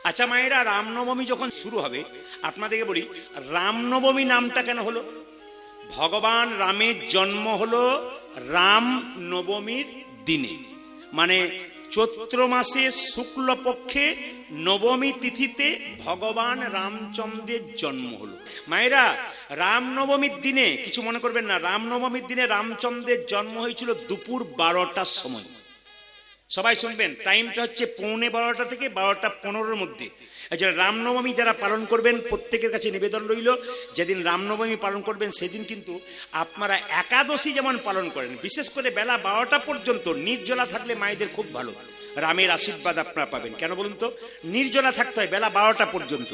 আচ্ছা মায়েরা, রামনবমী যখন শুরু হবে আপনাদেরকে বলি, রামনবমী নামটা কেন হলো? ভগবান রামের জন্ম হলো রাম নবমীর দিনে, মানে চৈত্র মাসে শুক্লপক্ষে নবমী তিথিতে ভগবান রামচন্দ্রের জন্ম হলো। মায়েরা, রামনবমীর দিনে কিছু মনে করবেন না, রামনবমীর দিনে রামচন্দ্রের জন্ম হয়েছিল দুপুর 12টার সময়। সবাই শুনবেন, টাইমটা হচ্ছে 11:45 থেকে 12:15 মধ্যে। এই জন্য রামনবমী যারা পালন করবেন প্রত্যেকের কাছে নিবেদন রইল, যেদিন রামনবমী পালন করবেন সেদিন কিন্তু আপনারা একাদশী যেমন পালন করেন, বিশেষ করে বেলা 12টা পর্যন্ত নির্জলা থাকলে মায়েদের খুব ভালো, রামের আশীর্বাদ আপনারা পাবেন। কেন বলুন তো? নির্জলা থাকতে হয় বেলা 12টা পর্যন্ত।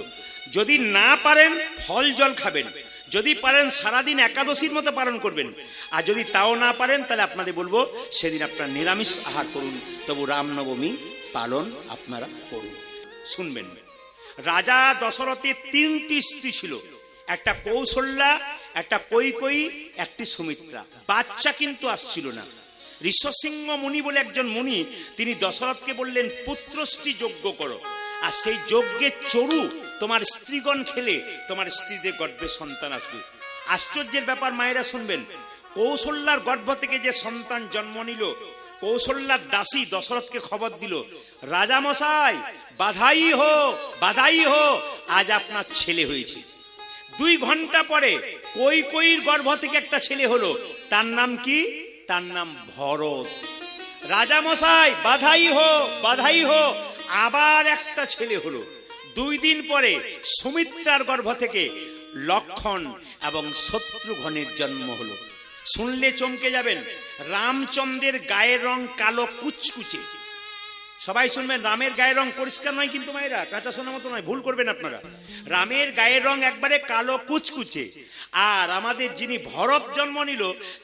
যদি না পারেন ফল জল খাবেন, যদি পারেন সারাদিন একাদশীর মতো পালন করবেন, আর যদি তাও না পারেন তাহলে আপনাদের বলবো সেদিন আপনারা নিরামিষ আহার করুন, তবু রামনবমী পালন আপনারা করুন। শুনবেন, রাজা দশরথের 3টি স্ত্রী ছিল, একটা কৌশল্যা, একটা কৈকেয়ী, একটি সুমিত্রা। বাচ্চা কিন্তু আসছিল না। ঋষসিংহ মুনি বলে একজন মুনি, তিনি দশরথকে বললেন পুত্রষ্টি যজ্ঞ করো, আর সেই যজ্ঞের চরু তোমার স্ত্রীগণ খেলে তোমার স্ত্রীদের গর্ভে সন্তান আসবে। আশ্চর্যের ব্যাপার মায়েরা শুনবেন, কৌশল্যার গর্ভ থেকে যে সন্তান জন্ম নিল, কৌশল্যার দাসী দশরথকে খবর দিল, রাজামশাই বাধাই হো, বাধাই হো, আজ আপনার ছেলে হয়েছে। 2 ঘন্টা পরে কৈকেয়ীর গর্ভ থেকে একটা ছেলে হলো, তার নাম কি? তার নাম ভরত। রাজামশাই বাধাই হো, বাধাই হো, আবার একটা ছেলে হলো। 2 দিন পরে সুমিত্রার গর্ভ থেকে লক্ষণ এবং শত্রুঘ্নের জন্ম হলো। শুনলে চমকে যাবেন, রামচন্দ্রের গায়ের রং কালো কুচকুচে। সবাই শুনবেন, রামের গায়ের রং পরিষ্কার নয় কিন্তু মায়েরা, কাঁচা সোনার মতো নয়, ভুল করবেন আপনারা। রামের গায়ের রং একবারে কালো কুচকুচে। আর আমাদের যিনি ভরত জন্ম নিল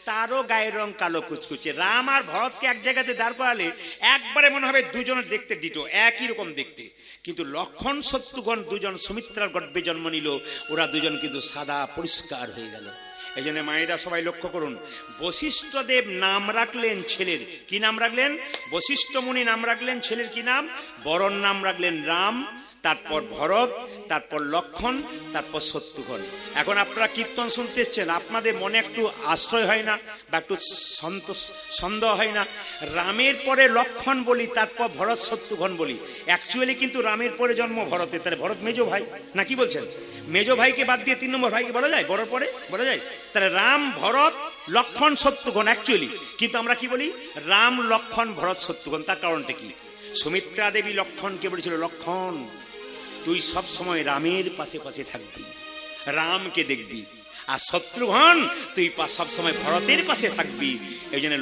তারও গায়ের রং কালো কুচকুচে। রাম আর ভরতকে এক জায়গাতে দাঁড় করালে একবারে মনে হবে দুজনের দেখতে ডিটো, একই রকম দেখতে। কিন্তু লক্ষণ শত্রুঘ্ন দুজন সুমিত্রার গর্ভে জন্ম নিল, ওরা দুজন কিন্তু সাদা পরিষ্কার হয়ে গেল। এই জন্য মায়েরা সবাই লক্ষ্য করুন, বশিষ্ঠদেব নাম রাখলেন ছেলের, কি নাম রাখলেন? বশিষ্ঠ মুনি নাম রাখলেন ছেলের কি নাম? বরর নাম রাখলেন রাম, তারপর ভরত, তারপর লক্ষণ, তারপর শত্রুঘ্ন। এখন আপনারা কীর্তন শুনতে এসছেন, আপনাদের মনে একটু আশ্রয় হয় না বা একটু সন্দেহ হয় না? রামের পরে লক্ষণ বলি, তারপর ভরত শত্রুঘ্ন বলি, অ্যাকচুয়ালি কিন্তু রামের পরে জন্ম ভরতের, তাহলে ভরত মেজো ভাই না, কি বলছেন? মেজো ভাইকে বাদ দিয়ে 3 নম্বর ভাইকে বলা যায়, বড় পরে বলা যায়? তাহলে রাম ভরত লক্ষণ শত্রুঘ্ন অ্যাকচুয়ালি, কিন্তু আমরা কি বলি? রাম লক্ষণ ভরত শত্রুঘ্ন। তার কারণটা কি? সুমিত্রা দেবী লক্ষণকে বলেছিল, লক্ষণ তুই সব সময় রামের পাশে পাশে থাকবি, রামকে দেখবি, আর শত্রুঘ্ন তুই সব সময় ভরতের পাশে থাকবি। এই জন্য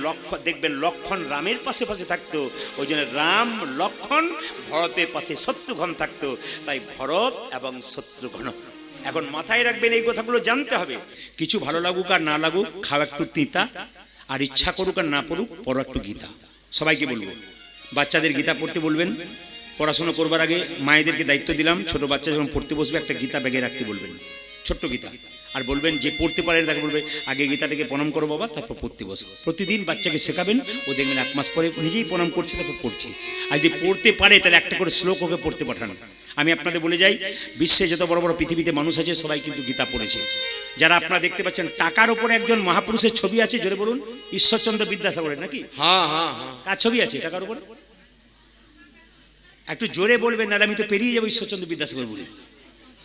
দেখবেন লক্ষণ রামের পাশে পাশে থাকতো, ওই জন্য রাম লক্ষণ ভরতের পাশে শত্রুঘ্ন থাকতো, তাই ভরত এবং শত্রুঘ্ন। এখন মাথায় রাখবেন, এই কথাগুলো জানতে হবে। কিছু ভালো লাগুক আর না লাগুক, খাওয়া একটু তিতা, আর ইচ্ছা করুক আর না পড়ুক, পড়ো একটু গীতা। সবাইকে বলবো, বাচ্চাদের গীতা পড়তে বলবেন। পড়াশোনা করবার আগে মায়েদেরকে দায়িত্ব দিলাম, ছোট বাচ্চা যখন পড়তে বসবে একটা গীতা ব্যাগে রাখতে বলবেন, ছোট্ট গীতা। আর বলবেন যে পড়তে পারে তাকে বলবে আগে গীতাটাকে প্রণাম করো বাবা, তারপর পড়তে বসো। প্রতিদিন বাচ্চাকে শেখাবেন, ও দেখবেন 1 মাস পরে নিজেই প্রণাম করছে, তারপর পড়ছে। আর যদি পড়তে পারে তাহলে একটা করে শ্লোক ওকে পড়তে পাঠান। আমি আপনাদের বলে যাই, বিশ্বে যত বড় বড় পৃথিবীতে মানুষ আছে সবাই কিন্তু গীতা পড়েছে। যারা আপনারা দেখতে পাচ্ছেন টাকার উপরে একজন মহাপুরুষের ছবি আছে, জোরে বলুন। ঈশ্বরচন্দ্র বিদ্যাসাগরের নাকি? হ্যাঁ হ্যাঁ হ্যাঁ। কার ছবি আছে টাকার উপরে? একটু জোরে বলবেন, নাহলে আমি তো পেরিয়ে যাবো ঈশ্বরচন্দ্র বিদ্যাসাগর বলে।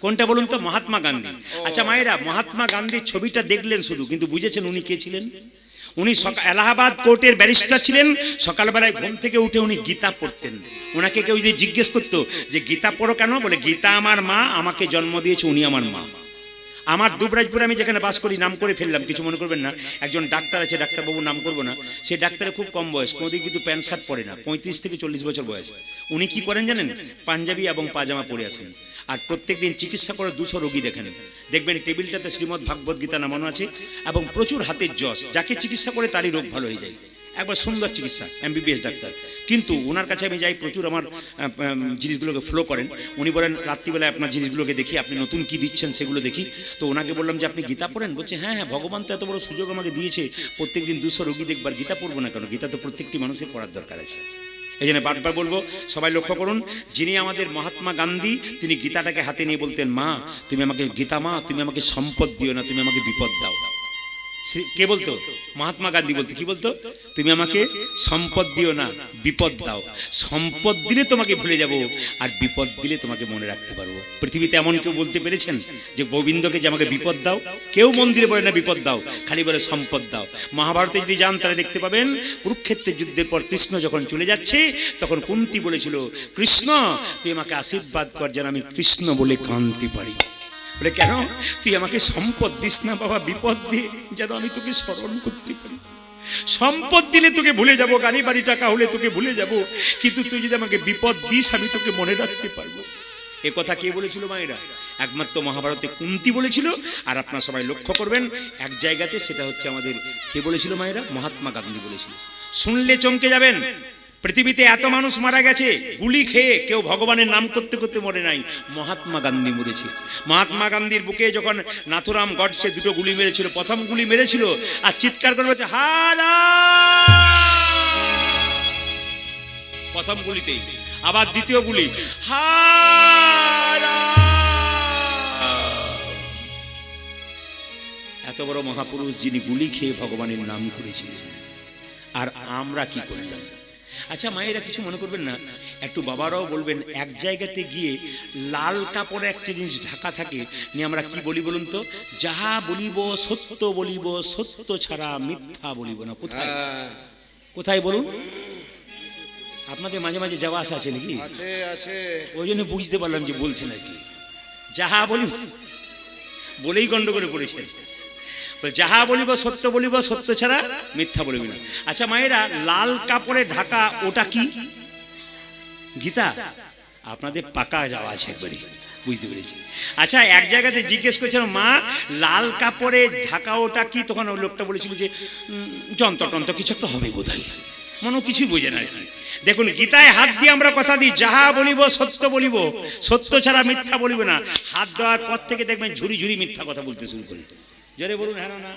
কোনটা বলুন তো? মহাত্মা গান্ধী। আচ্ছা মায়েরা, মহাত্মা গান্ধীর ছবিটা দেখলেন শুধু, কিন্তু বুঝেছেন উনি কে ছিলেন? উনি এলাহাবাদ কোর্টের ব্যারিস্টার ছিলেন। সকালবেলায় ঘুম থেকে উঠে উনি গীতা পড়তেন। ওনাকে কেউ যদি জিজ্ঞেস করতো যে গীতা পড়ো কেন, বলে গীতা আমার মা, আমাকে জন্ম দিয়েছে, উনি আমার মা। আমার দুবরাজপুরে আমি যেখানে বাস করি, নাম করে ফেললাম, কিছু মনে করবেন না, একজন ডাক্তার আছে, ডাক্তারবাবুর নাম করবো না, সেই ডাক্তারের খুব কম বয়স, কোনোদিন কিন্তু প্যান্ট শার্ট পরে না, 35 থেকে 40 বছর বয়স। উনি কি করেন জানেন? পাঞ্জাবি এবং পাজামা পরে আসেন, আর প্রত্যেক দিন চিকিৎসা করে 200 রোগী দেখেন। দেখবেন টেবিলটাতে শ্রীমদ্ ভাগবত গীতা নামানো আছে এবং প্রচুর হাতের যশ, যাকে চিকিৎসা করে তারই রোগ ভালো হয়ে যায়। একবার সুন্দর চিকিৎসা, MBBS ডাক্তার। কিন্তু ওনার কাছে আমি যাই, প্রচুর আমার জিনিসগুলোকে ফ্লো করেন। উনি বলেন রাত্রিবেলায় আপনার জিনিসগুলোকে দেখি, আপনি নতুন কি দিচ্ছেন সেগুলো দেখি। তো ওনাকে বললাম যে আপনি গীতা পড়েন? বলছে হ্যাঁ হ্যাঁ, ভগবান তো এত বড় সুযোগ আমাকে দিয়েছে, প্রত্যেকদিন 200 রোগী দেখবার, গীতা পড়বো না কেন? গীতা তো প্রত্যেকটি মানুষের পড়ার দরকার আছে। এই জন্য বারবার বলবো, সবাই লক্ষ্য করুন, যিনি আমাদের মহাত্মা গান্ধী, তিনি গীতাটাকে হাতে নিয়ে বলতেন, মা তুমি আমাকে, গীতা মা তুমি আমাকে সম্পদ দিও না, তুমি আমাকে বিপদ দাও। কে বলতো? মহাত্মা গান্ধী বলতো। কি বলতো? তুমি আমাকে সম্পদ দিও না, বিপদ দাও। সম্পদ দিলে তোমাকে ভুলে যাব, আর বিপদ দিলে তোমাকে মনে রাখতে পারবো। পৃথিবীতে এমন কেউ বলতে পেরেছেন যে গোবিন্দকে যে আমাকে বিপদ দাও? কেউ মন্দিরে বলে না বিপদ দাও, খালি বলে সম্পদ দাও। মহাভারতে যদি যান তাহলে দেখতে পাবেন, কুরুক্ষেত্রের যুদ্ধের পর কৃষ্ণ যখন চলে যাচ্ছে, তখন কুন্তী বলেছিল, কৃষ্ণ তুই আমাকে আশীর্বাদ কর যেন আমি কৃষ্ণ বলে কাঁদতে পারি। বলে কেন? তুই আমাকে সম্পদ দিস না বাবা, বিপদ দে যেন আমি তোকে স্মরণ করতে পারি। সম্পদ দিলে তোকে ভুলে যাব, গাড়ি বাড়ি টাকা হলে তোকে ভুলে যাব, কিন্তু তুই যদি আমাকে বিপদ দিস আমি তোকে মনে রাখতে পারবো। এ কথা কে বলেছিল মায়েরা? একমাত্র মহাভারতে কুন্তী বলেছিল। আর আপনারা সবাই লক্ষ্য করবেন এক জায়গাতে, সেটা হচ্ছে আমাদের কে বলেছিল মায়েরা? মহাত্মা গান্ধী বলেছিল। শুনলে চমকে যাবেন, পৃথিবীতে এত মানুষ মারা গেছে গুলি খেয়ে, কেউ ভগবানের নাম করতে করতে মরে নাই, মহাত্মা গান্ধী মরেছে। মহাত্মা গান্ধীর বুকে যখন নাথুরাম গডসে দুটো গুলি মেরেছিল, প্রথম গুলি মেরেছিল আর চিৎকার করে বলছে হারা, প্রথম গুলিতেই। আবার দ্বিতীয় গুলি হারা। এত বড় মহাপুরুষ যিনি গুলি খেয়ে ভগবানের নাম করেছিলেন, আর আমরা কি করলাম? আচ্ছা মায়েরা কিছু মনে করবেন না, একটু বাবারাও বলবেন, এক জায়গাতে গিয়ে লাল কাপড়ে একটা জিনিস ঢাকা থাকে, নিয়ে আমরা কি বলি বলুন তো? যাহা বলিব সত্য বলিব, সত্য ছাড়া মিথ্যা বলিব না। কোথায় কোথায় বলুন? আপনাদের মাঝে মাঝে যাওয়া আসা আছে নাকি? ওই জন্য বুঝতে পারলাম যে বলছে নাকি। যাহা বলিব বলেই গন্ডগোলে পড়েছে। যাহা বলিব সত্য বলিব, সত্য ছাড়া মিথ্যা বলিব না। আচ্ছা মায়েরা, লাল কাপড়ে ঢাকা ওটা কি? গীতা? আপনাদের পাকা যাওয়া আছে একবারই, বুঝতে পেরেছি। আচ্ছা এক জায়গাতে জিজ্ঞেস করেছিলাম, মা লাল কাপড়ে ঢাকা ওটা কি? তখন ওই লোকটা বলেছিল যে যন্ত্র টন্ত্র কিছু একটা হবে বোধহয়, মনে কিছুই বোঝে না আর কি। দেখুন গীতায় হাত দিয়ে আমরা কথা দিই, যাহা বলিব সত্য বলিব, সত্য ছাড়া মিথ্যা বলিব না। হাত দেওয়ার পর থেকে দেখবেন ঝুরি ঝুরি মিথ্যা কথা বলতে শুরু করে। জোরে বলুন হ্যাঁ না?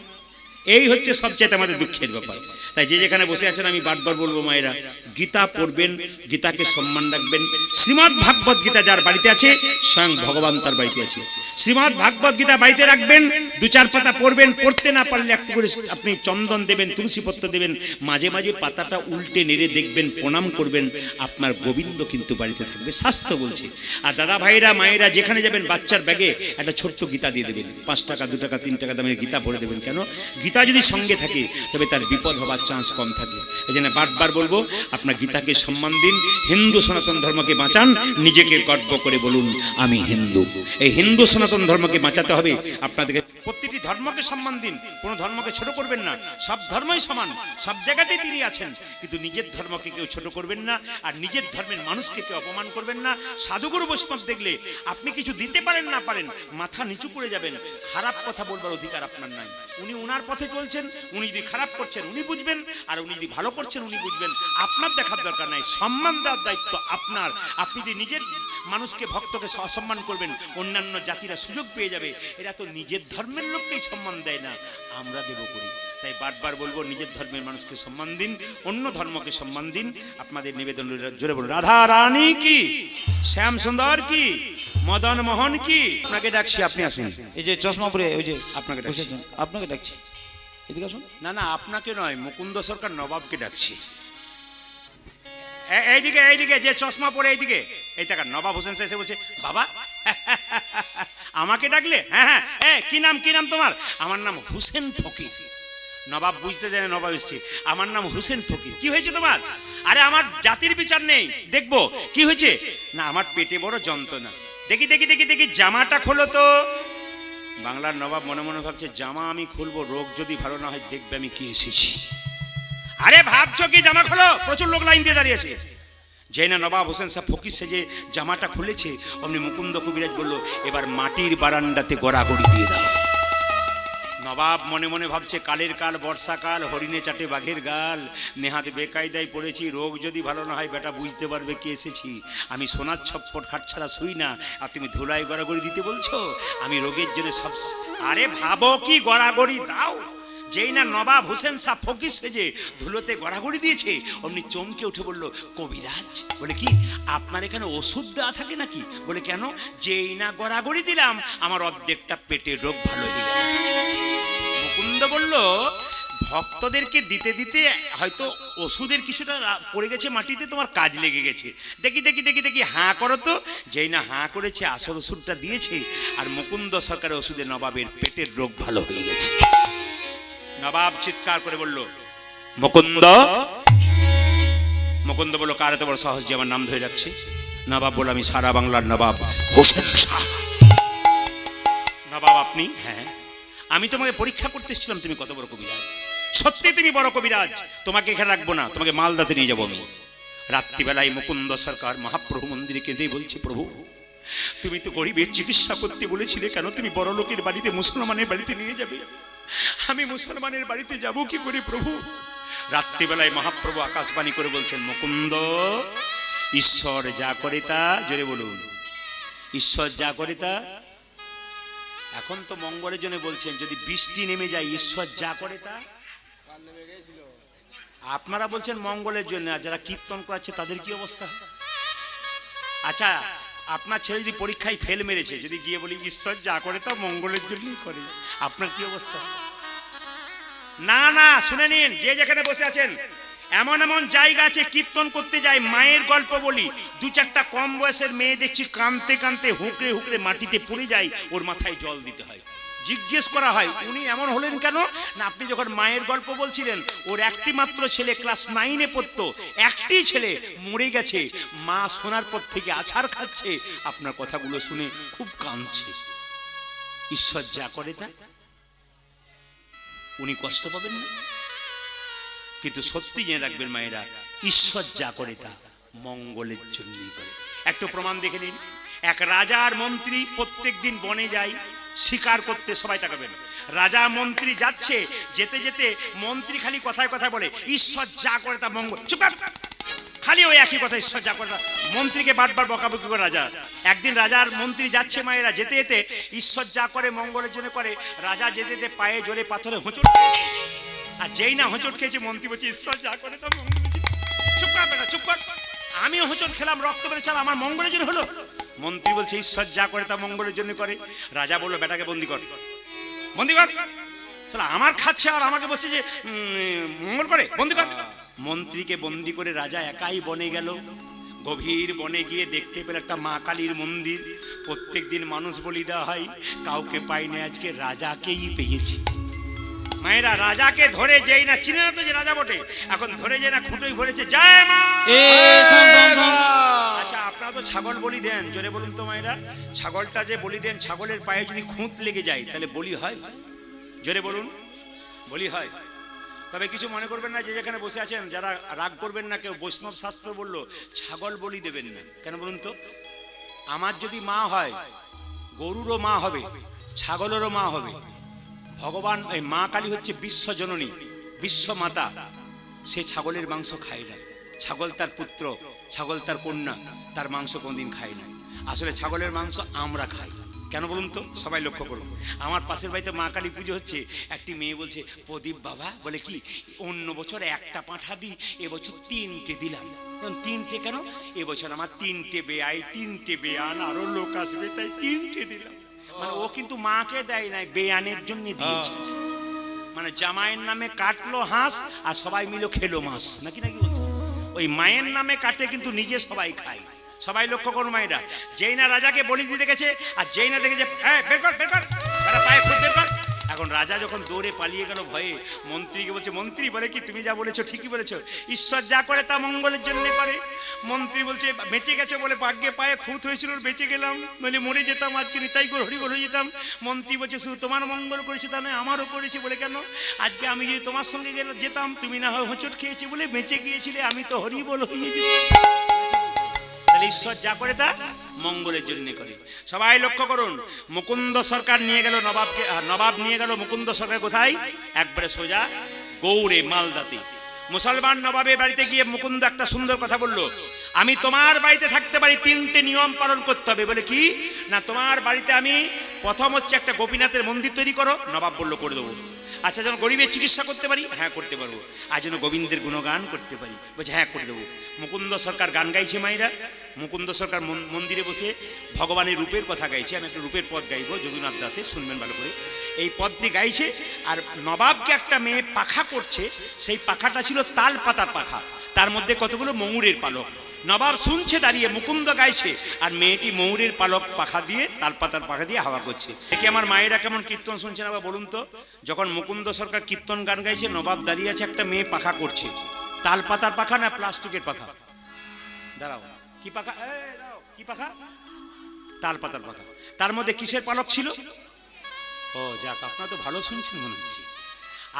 এই হচ্ছে সবচেয়ে আমাদের দুঃখের ব্যাপার। তাই যে যেখানে বসে আছেন আমি বারবার বলবো মায়েরা, গীতা পড়বেন, গীতাকে সম্মান রাখবেন। শ্রীমদ্ ভাগবত গীতা যার বাড়িতে আছে, স্বয়ং ভগবান তার বাড়িতে আছে। শ্রীমদ্ ভাগবত গীতা বাড়িতে রাখবেন, দু চার পাতা পড়বেন, পড়তে না পারলে একটু করে আপনি চন্দন দেবেন, তুলসী পত্র দেবেন, মাঝে মাঝে পাতাটা উল্টে নেড়ে দেখবেন, প্রণাম করবেন, আপনার গোবিন্দ কিন্তু বাড়িতে থাকবে, শাস্ত্র বলছে। আর দাদা ভাইরা মায়েরা যেখানে যাবেন, বাচ্চার ব্যাগে একটা ছোট্ট গীতা দিয়ে দেবেন, 5 টাকা 2 টাকা 3 টাকা দামের গীতা ভরে দেবেন। কেন? গীতা যদি সঙ্গে থাকে তবে তার বিপদ হবার চান্স কম থাকে। এই জন্য বারবার বলবো, আপনার গীতাকে সম্মান দিন, হিন্দু সনাতন ধর্মকে বাঁচান, নিজেকে গর্ব করে বলুন আমি হিন্দু। এই হিন্দু সনাতন ধর্মকে বাঁচাতে হবে আপনাদেরকে। প্রত্যেকটি ধর্মকে সম্মান দিন, কোনো ধর্মকে ছোট করবেন না। সব ধর্মই সমান, সব জায়গাতেই তিনি আছেন, কিন্তু নিজের ধর্মকে কেউ ছোট করবেন না, আর নিজের ধর্মের মানুষকে কেউ অপমান করবেন না। সাধুগুরু বৈষ্ণব দেখলে আপনি কিছু দিতে পারেন না পারেন, মাথা নিচু করে যাবেন, খারাপ কথা বলবার অধিকার আপনার নাই। উনি উনার পথে চলছেন, উনি যদি খারাপ করছেন উনি বুঝবেন, আর উনি যদি ভালো করছেন উনি বুঝবেন। আপনার দেখার দরকার নাই, সম্মান দেওয়ার দায়িত্ব আপনার। আপনি যদি নিজের মানুষকে, ভক্তকে অসম্মান করবেন, অন্যান্য জাতিরা সুযোগ পেয়ে যাবে। এরা তো নিজের ধর্মের লোককেই সম্মান দেয় না, আমরা দেব করি। তাই বারবার বলবো, নিজের ধর্মের মানুষকে সম্মান দিন, অন্য ধর্মকে সম্মান দিন। আপনাদের নিবেদন, জোরে বলুন রাধা রানী কি, শ্যাম সুন্দর কি, মদন মোহন কি। আপনাকে ডাকছি, আপনি আসুন। এই যে চশমা পরে ওই যে আপনাকে ডাকছি। আপনাকে ডাকছি, এদিকে আসুন। না না আপনাকে নয়, মুকুন্দ সরকার নবাবকে ডাকছি। এইদিকে এইদিকে, যে চশমা পরে এইদিকে, এই টাকা নবাব হোসেন এসে বলছে, বাবা আমাকে ডাকলে? হ্যাঁ হ্যাঁ, কি নাম কি নাম তোমার? আমার নাম হুসেন ফকির। নবাব বুঝতে দেয় নবাব এসছে, আমার নাম হুসেন ফকির। কি হয়েছে তোমার? আরে আমার জাতির বিচার নেই, দেখবো কি হয়েছে। না আমার পেটে বড় যন্ত্রণা। দেখি দেখি দেখি দেখি জামাটা খোলো তো। বাংলার নবাব মনে মনে ভাবছে, জামা আমি খুলবো, রোগ যদি ভালো না হয় দেখবে আমি কি এসেছি। আরে ভাবছো কি, জামা খোলো। প্রচুর লোক লাইন দিয়ে দাঁড়িয়েছে। যেই না নবাব হোসেন সাহেব ফকির সেজে জামাটা খুলেছে, অমনি মুকুন্দ কবিরাজ বলল, এবার মাটির বারান্দাতে গড়াগড়ি দিয়ে দাও। নবাব মনে মনে ভাবছে, কালের কাল বর্ষাকাল, হরিণে চাটে বাঘের গাল, নেহাত বেকায়দায় পড়েছি, রোগ যদি ভালো না হয় বেটা বুঝতে পারবে কি এসেছি। আমি সোনার ছপ্পট খাট ছাড়া শুই না, আর তুমি ধুলাই গড়াগড়ি দিতে বলছো। আমি রোগের জন্য সব, আরে ভাবো কি গড়াগড়ি দাও। যেই না নবাব হোসেন শাহ ফকির সেজে ধুলোতে গড়াগড়ি দিয়েছে, অমনি চমকে উঠে বলল, কবিরাজ। বলে কি আপনার এখানে ওষুধ দেওয়া থাকে নাকি? বলে কেন? যেই না গড়াগড়ি দিলাম আমার অর্ধেকটা পেটের রোগ ভালো হয়ে গেল। মুকুন্দ বলল, ভক্তদেরকে দিতে দিতে হয়তো ওষুধের কিছুটা পড়ে গেছে মাটিতে, তোমার কাজ লেগে গেছে। দেখি দেখি দেখি দেখি, হাঁ করো তো। যেই না হাঁ করেছে, আসল ওষুধটা দিয়েছে, আর মুকুন্দ সরকারের ওষুধে নবাবের পেটের রোগ ভালো হয়ে গেছে। নবাব চিৎকার করে বলল, মুকুন্দ। মুকুন্দ বলল, কার এত বড় সাহস যে আমার নাম ধরে রাখছে? নবাব বলল, আমি সারা বাংলার নবাব হোসেন শাহ। নবাব আপনি? হ্যাঁ, আমি তোমাকে পরীক্ষা করতে এসেছিলাম তুমি কত বড় কবিরাজ। সত্যি তুমি বড় কবিরাজ, তোমাকে এখানে রাখবো না, তোমাকে মালদাতে নিয়ে যাবো আমি। রাত্রিবেলায় মুকুন্দ সরকার মহাপ্রভু মন্দিরে কেঁদে বলছে, প্রভু তুমি তো গরিবের চিকিৎসা করতে বলেছিলে, কেন তুমি বড় লোকের বাড়িতে মুসলমানের বাড়িতে নিয়ে যাবে? আমি মুসলমানের বাড়িতে যাব কি করে প্রভু? রাত্রিবেলায় মহাপ্রভু আকাশবাণী করে বলছেন, মুকুন্দ, ঈশ্বর যা করে তা, জোরে বলুন, ঈশ্বর যা করে তা। এখন তো মঙ্গলের জন্য বলছেন, যদি বৃষ্টি নেমে যায় ঈশ্বর যা করে তা। আপনারা বলছেন মঙ্গলের জন্য, আর যারা কীর্তন করাচ্ছে তাদের কি অবস্থা? আচ্ছা, আপনার ছেলে যদি পরীক্ষায় ফেল মেরেছে, যদি গিয়ে বলি ঈশ্বর যা করে তা মঙ্গলের জন্যই করে, আপনার কি অবস্থা? না না, শুনে নিন, যে যেখানে বসে আছেন, এমন এমন জায়গা আছে কীর্তন করতে যায়, মায়ের গল্প বলি, দু চারটা কম বয়সের মেয়ে দেখছি কাঁদতে কাঁদতে হুঁকড়ে হুঁকড়ে মাটিতে পড়ে যায়, ওর মাথায় জল দিতে হয়। জিজ্ঞেস করা হয়, উনি এমন হলেন কেন? না, আপনি যখন মায়ের গল্প বলছিলেন, ওর একটি মাত্র ছেলে ক্লাস 9-এ পড়তো, একটি ছেলে মরে গেছে, মা শোনার পর থেকে আছাড় খাচ্ছে, আপনার কথাগুলো শুনে খুব কাঁদছে। ঈশ্বর যা করে তা, উনি কষ্ট পাবেন না? কিন্তু সত্যি জেনে রাখবেন মায়েরা, ঈশ্বর যা করে তা মঙ্গলের জন্যই করে। একটু প্রমাণ দেখে নিন। এক রাজার মন্ত্রী প্রত্যেক দিন বনে যায় শিকার করতে, সবাই তাকাবেন। রাজা মন্ত্রী যাচ্ছে, যেতে যেতে মন্ত্রী খালি কথায় কথায় বলে, ঈশ্বর যা করে তা মঙ্গল। চুপ, খালি ওই একই কথা, ঈশ্বর যা করে তা। মন্ত্রীকে বারবার বকাবকি করে রাজা। একদিন রাজার মন্ত্রী যাচ্ছে মায়েরা, যেতে যেতে ঈশ্বর যা করে মঙ্গলের জন্য করে। রাজা যেতে যেতে পায়ে জোরে পাথরে হোঁচট, আর যেই না হোঁচট খেয়েছে, মন্ত্রী বলছে, ঈশ্বর যা করে তা মঙ্গল। চুপ কর বেটা, চুপ কর, আমি হোঁচট খেলাম, রক্ত বেড়ে চাল, আমার মঙ্গলের জন্য হলো? মন্ত্রী বলছে, ঈশ্বর যা করে তা মঙ্গলের জন্য করে। রাজা বললো, বেটাকে বন্দি কর, বন্দি কর। আমার খাচ্ছে আর আমাকে বলছে যে মঙ্গল করে, বন্দি কর। মন্ত্রীকে বন্দি করে রাজা একাই বনে গেল। গভীর বনে গিয়ে দেখতে পেল একটা মা কালীর মন্দির। প্রত্যেক দিন মানুষ বলি দেওয়া হয়, কাউকে পাইনি, আজকে রাজাকেই পেয়েছি। মায়েরা, রাজাকে ধরে যেই না, চিনে না তো যে রাজা বটে, এখন ধরে যে না খুঁটোই ভরেছে, জয় মা। আচ্ছা, আপনারা তো ছাগল বলি দেন, জোরে বলুন তো মায়েরা, ছাগলটা যে বলি দেন, ছাগলের পায়ে যদি খুঁত লেগে যায় তাহলে বলি হয়? জোরে বলুন, বলি হয়? তবে কিছু মনে করবেন না, যে যেখানে বসে আছেন, যারা রাগ করবেন না, কেউ বৈষ্ণব শাস্ত্র বললো ছাগল বলি দেবেন না, কেন বলুন তো? আমার যদি মা হয়, গরুরও মা হবে, ছাগলেরও মা হবে। ভগবান, এই মা কালী হচ্ছে বিশ্ব জননী, বিশ্ব মাতা, সে ছাগলের মাংস খায় না। ছাগল তার পুত্র, ছাগল তার কন্যা, তার মাংস কোনদিন খায় না। আসলে ছাগলের মাংস আমরা খাই, কেন বলুন তো? সবাই লক্ষ্য করুন। আমার পাশের বাড়িতে মা কালী পুজো হচ্ছে, একটি মেয়ে বলছে, প্রদীপ বাবা, বলে কি অন্য বছর একটা পাঁঠা দিই, এবছর 3টে দিলাম। 3টে কেন? এবছর আমার 3টে বেয়াই, 3টে বেয়ান, আরো লোক আসবে, তাই 3টে দিলাম। মানে ও কিন্তু মাকে দেয় নাই, বেয়ানের জন্য দিয়েছে। মানে জামাইয়ের নামে কাটলো হাঁস, আর সবাই মিলে খেলো মাছ, নাকি নাকি বলছে? ওই মায়ের নামে কাটে, কিন্তু নিজে সবাই খায়। সবাই লক্ষ্য করুন মায়েরা, যেই না রাজাকে বলি দিতে গেছে, আর যেই না দেখেছে, বের কর বের কর, পায়ে খুব বের কর। এখন রাজা যখন দৌড়ে পালিয়ে গেল ভয়ে, মন্ত্রীকে বলছে, মন্ত্রী বলে কি তুমি যা বলেছো ঠিকই বলেছো, ঈশ্বর যা করে তা মঙ্গলের জন্য করে। মন্ত্রী বলছে, বেঁচে গেছে বলে ভাগ্যে পায়ে খুঁত হয়েছিল, বেঁচে গেলাম, নইলে মরে যেতাম, আজকে নিতাই করে হরিবল হয়ে যেতাম। মন্ত্রী বলছে, শুধু তোমার মঙ্গল করেছে তা নয়, আমারও করেছে। বলে কেন? আজকে আমি যদি তোমার সঙ্গে যেতাম, তুমি না হয় হোঁচট খেয়েছি বলে বেঁচে গিয়েছিলে, আমি তো হরিবল হয়ে যেতাম। তাহলে ঈশ্বর যা করে তা মঙ্গলের জন্য করে। সবাই লক্ষ্য করুন, মুকুন্দ সরকার নিয়ে গেল নবাবকে, নবাব নিয়ে গেল মুকুন্দ সরকার কোথায়? একবারে সোজা গৌড়ে, মালদাতে। মুসলমান নবাবের বাড়িতে গিয়ে মুকুন্দ একটা সুন্দর কথা বলল, আমি তোমার বাড়িতে থাকতে পারি, 3টে নিয়ম পালন করতে হবে। বলে কি? না, তোমার বাড়িতে আমি প্রথম হচ্ছে একটা গোপীনাথের মন্দির তৈরি করো। নবাব বলল, করে দেবো। আচ্ছা, যেন গরিবের চিকিৎসা করতে পারি, হ্যাঁ করতে পারবো। আর যেন গোবিন্দের গুণগান করতে পারি, বলছে হ্যাঁ করে দেবো। মুকুন্দ সরকার গান গাইছে মায়েরা, মুকুন্দ সরকার মন্দিরে বসে ভগবানের রূপের কথা গাইছে। আমি একটা রূপের পদ গাইবো যদুনাথ দাসের, শুনবেন ভালো করে। এই পদটি গাইছে, আর নবাবকে একটা মেয়ে পাখা করছে, সেই পাখাটা ছিল তাল পাতার পাখা, তার মধ্যে কতগুলো ময়ূরের পালক। নবাব শুনছে দাঁড়িয়ে, মুকুন্দ গাইছে, আর মেয়েটি ময়ূরের পালক পাখা দিয়ে, তালপাতার পাখা দিয়ে হাওয়া করছে। দেখি আমার মায়েরা কেমন কীর্তন শুনছেন আবার বলুন তো। যখন মুকুন্দ সরকার কীর্তন গান গাইছে, নবাব দাঁড়িয়ে আছে, একটা মেয়ে পাখা করছে। তালপাতার পাখা না প্লাস্টিকের পাখা? দাঁড়াও, কি পাখা? কি পাখা? তালপাতার পাখা। তার মধ্যে কিসের পালক ছিল? ও যাক, আপনারা তো ভালো শুনছেন মনে হচ্ছে।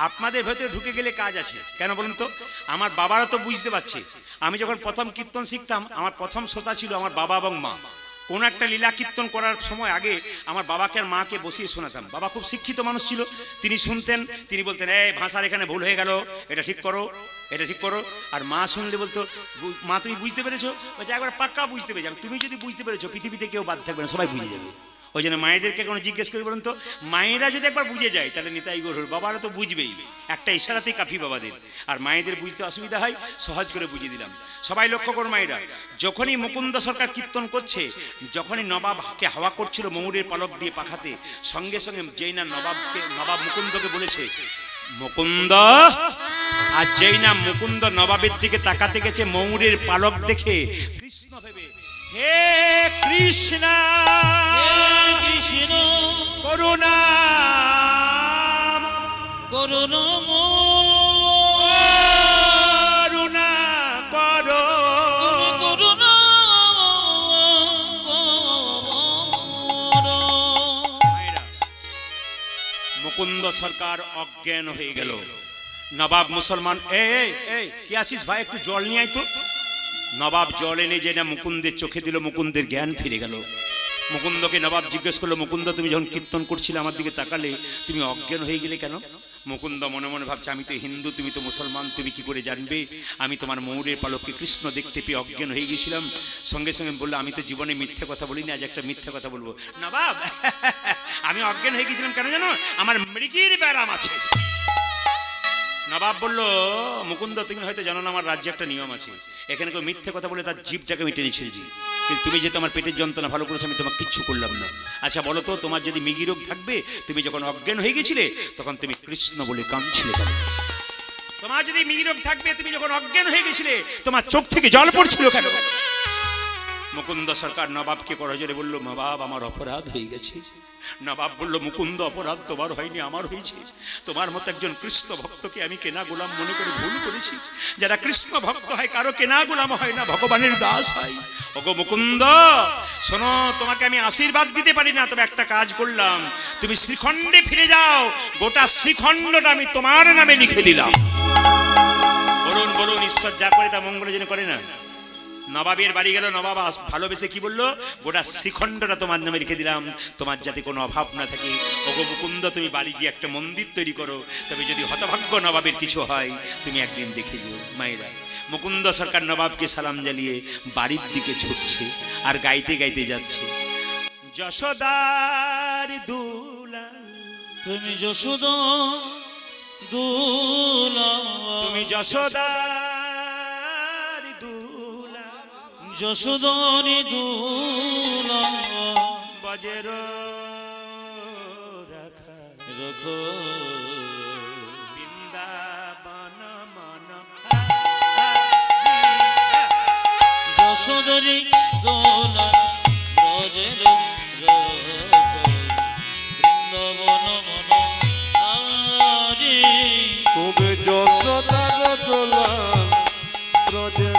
আপনাদের ভেতরে ঢুকে গেলে কাজ আছে, কেন বলুন তো? আমার বাবারা তো বুঝতে পারছে। আমি যখন প্রথম কীর্তন শিখতাম, আমার প্রথম শ্রোতা ছিল আমার বাবা এবং মা। কোন একটা লীলা কীর্তন করার সময় আগে আমার বাবাকে আর মাকে বসিয়ে শোনাতাম। বাবা খুব শিক্ষিত মানুষ ছিল, তিনি শুনতেন, তিনি বলতেন এই ভাষার এখানে ভুল হয়ে গেল, এটা ঠিক করো, এটা ঠিক করো। আর মা শুনলে বলতো, মা তুমি বুঝতে পেরেছো? বলছে একবার পাক্কা বুঝতে পেরেছি। তুমি যদি বুঝতে পেরেছো, পৃথিবীতে কেউ বাদ থাকবে না, সবাই বুঝে যাবে। ওই জন্য মায়েদেরকে কোনো জিজ্ঞেস করি বলুন তো, মায়েরা যদি একবার বুঝে যায় তাহলে নিতাই গৌর, বাবারা তো বুঝবেই, একটা ইশারাতেই কাফি বাবাদের। আর মায়েদের বুঝতে অসুবিধা হয়, সহজ করে বুঝিয়ে দিলাম। সবাই লক্ষ্য করো মায়েরা, যখনই মুকুন্দ সরকার কীর্তন করছে, যখনই নবাবকে হাওয়া করছিল ময়ূরের পালক দিয়ে পাখাতে, সঙ্গে সঙ্গে যেই না নবাব মুকুন্দকে বলেছে মুকুন্দ, আর যেই না মুকুন্দ নবাবের দিকে তাকাতে গেছে, ময়ূরের পালক দেখে কৃষ্ণ ভেবে, হে কৃষ্ণ কৃষ্ণ করুণা করুণা করো, মুকুন্দ সরকার অজ্ঞান হয়ে গেল। নবাব মুসলমান, এই কি আছিস ভাই, একটু জল নিয়ে আয় তো। নবাব জল এনে যে না মুকুন্দের চোখে দিল, মুকুন্দের জ্ঞান ফিরে গেল। মুকুন্দকে নবাব জিজ্ঞেস করলো, মুকুন্দ তুমি যখন কীর্তন করছিলে আমার দিকে তাকালে, তুমি অজ্ঞান হয়ে গেলে কেন? মুকুন্দ মনে মনে ভাবছে, আমি তো হিন্দু, তুমি তো মুসলমান, তুমি কি করে জানবে? আমি তোমার ময়ূরের পালককে কৃষ্ণ দেখতে পেয়ে অজ্ঞান হয়ে গেছিলাম। সঙ্গে সঙ্গে বললো, আমি তো জীবনে মিথ্যে কথা বলিনি, আজ একটা মিথ্যে কথা বলবো। নবাব আমি অজ্ঞান হয়ে গেছিলাম কেন জানো? আমার মৃগীর ব্যারাম আছে। নবাব বলল, মুকুন্দ তুমি হয়তো জানো না, আমার রাজ্যে একটা নিয়ম আছে, এখানে কেউ মিথ্যে কথা বলে তার জিভটাকে আমি টেনে ছেড়ে দিই। কিন্তু তুমি যে তোমার পেটের যন্ত্রণা ভালো করেছো, আমি তোমাকে কিচ্ছু করলাম না। আচ্ছা বলো তো, তোমার যদি মৃগী রোগ থাকবে, তুমি যখন অজ্ঞান হয়ে গেছিলে তখন তুমি কৃষ্ণ বলে কাঁদছিলে কেন? তোমার যদি মৃগী রোগ থাকবে, তুমি যখন অজ্ঞান হয়ে গেছিলে তোমার চোখ থেকে জল পড়ছিল কেন? মুকুন্দ সরকার নবাবকে করজোরে বলল, নবাব আমার অপরাধ হয়ে গেছে। নবাব বলল, মুকুন্দ অপরাধ তোমার হয়নি, আমার হয়েছে। তোমার মতো একজন কৃষ্ণ ভক্তকে আমি কেনা গোলাম মনে করে ভুল করেছি। যারা কৃষ্ণ ভক্ত হয় কারো কেনা গোলাম হয় না, ভগবানের দাস হয়। ওগো মুকুন্দ শোনো, তোমাকে আমি আশীর্বাদ দিতে পারি না, তবে একটা কাজ করলাম, তুমি শ্রীখণ্ডে ফিরে যাও, গোটা শ্রীখণ্ডটা আমি তোমার নামে লিখে দিলাম। বলুন বলুন, ঈশ্বর যা করে তা মঙ্গলের জন্য করে না। নবাবের বাড়ি গেল, নবাব ভালোবেসে কি বললো, গোটা শ্রীখণ্ডটা তোমার নামে রেখে দিলাম, তোমার যাতে কোনো অভাব না থাকে। ওগো মুকুন্দ তুমি বাড়ি গিয়ে একটা মন্দির তৈরি করো, তবে যদি হতভাগ্য নবাবের কিছু হয় তুমি একদিন দেখে যেও। মায়েরা, মুকুন্দ সরকার নবাবকে সালাম জানিয়ে বাড়ির দিকে ছুটছে, আর গাইতে গাইতে যাচ্ছে, যশোদার দুলা তুমি যশোদা দুলা, তুমি যশোদা যশোদানি দুলা, বজের রাখা রাখো বৃন্দাবন মন। যশোদরি দোলা, ব্রজের রাখো বৃন্দাবন মন আজি। তুমি যশোদার দোলা, ব্রজের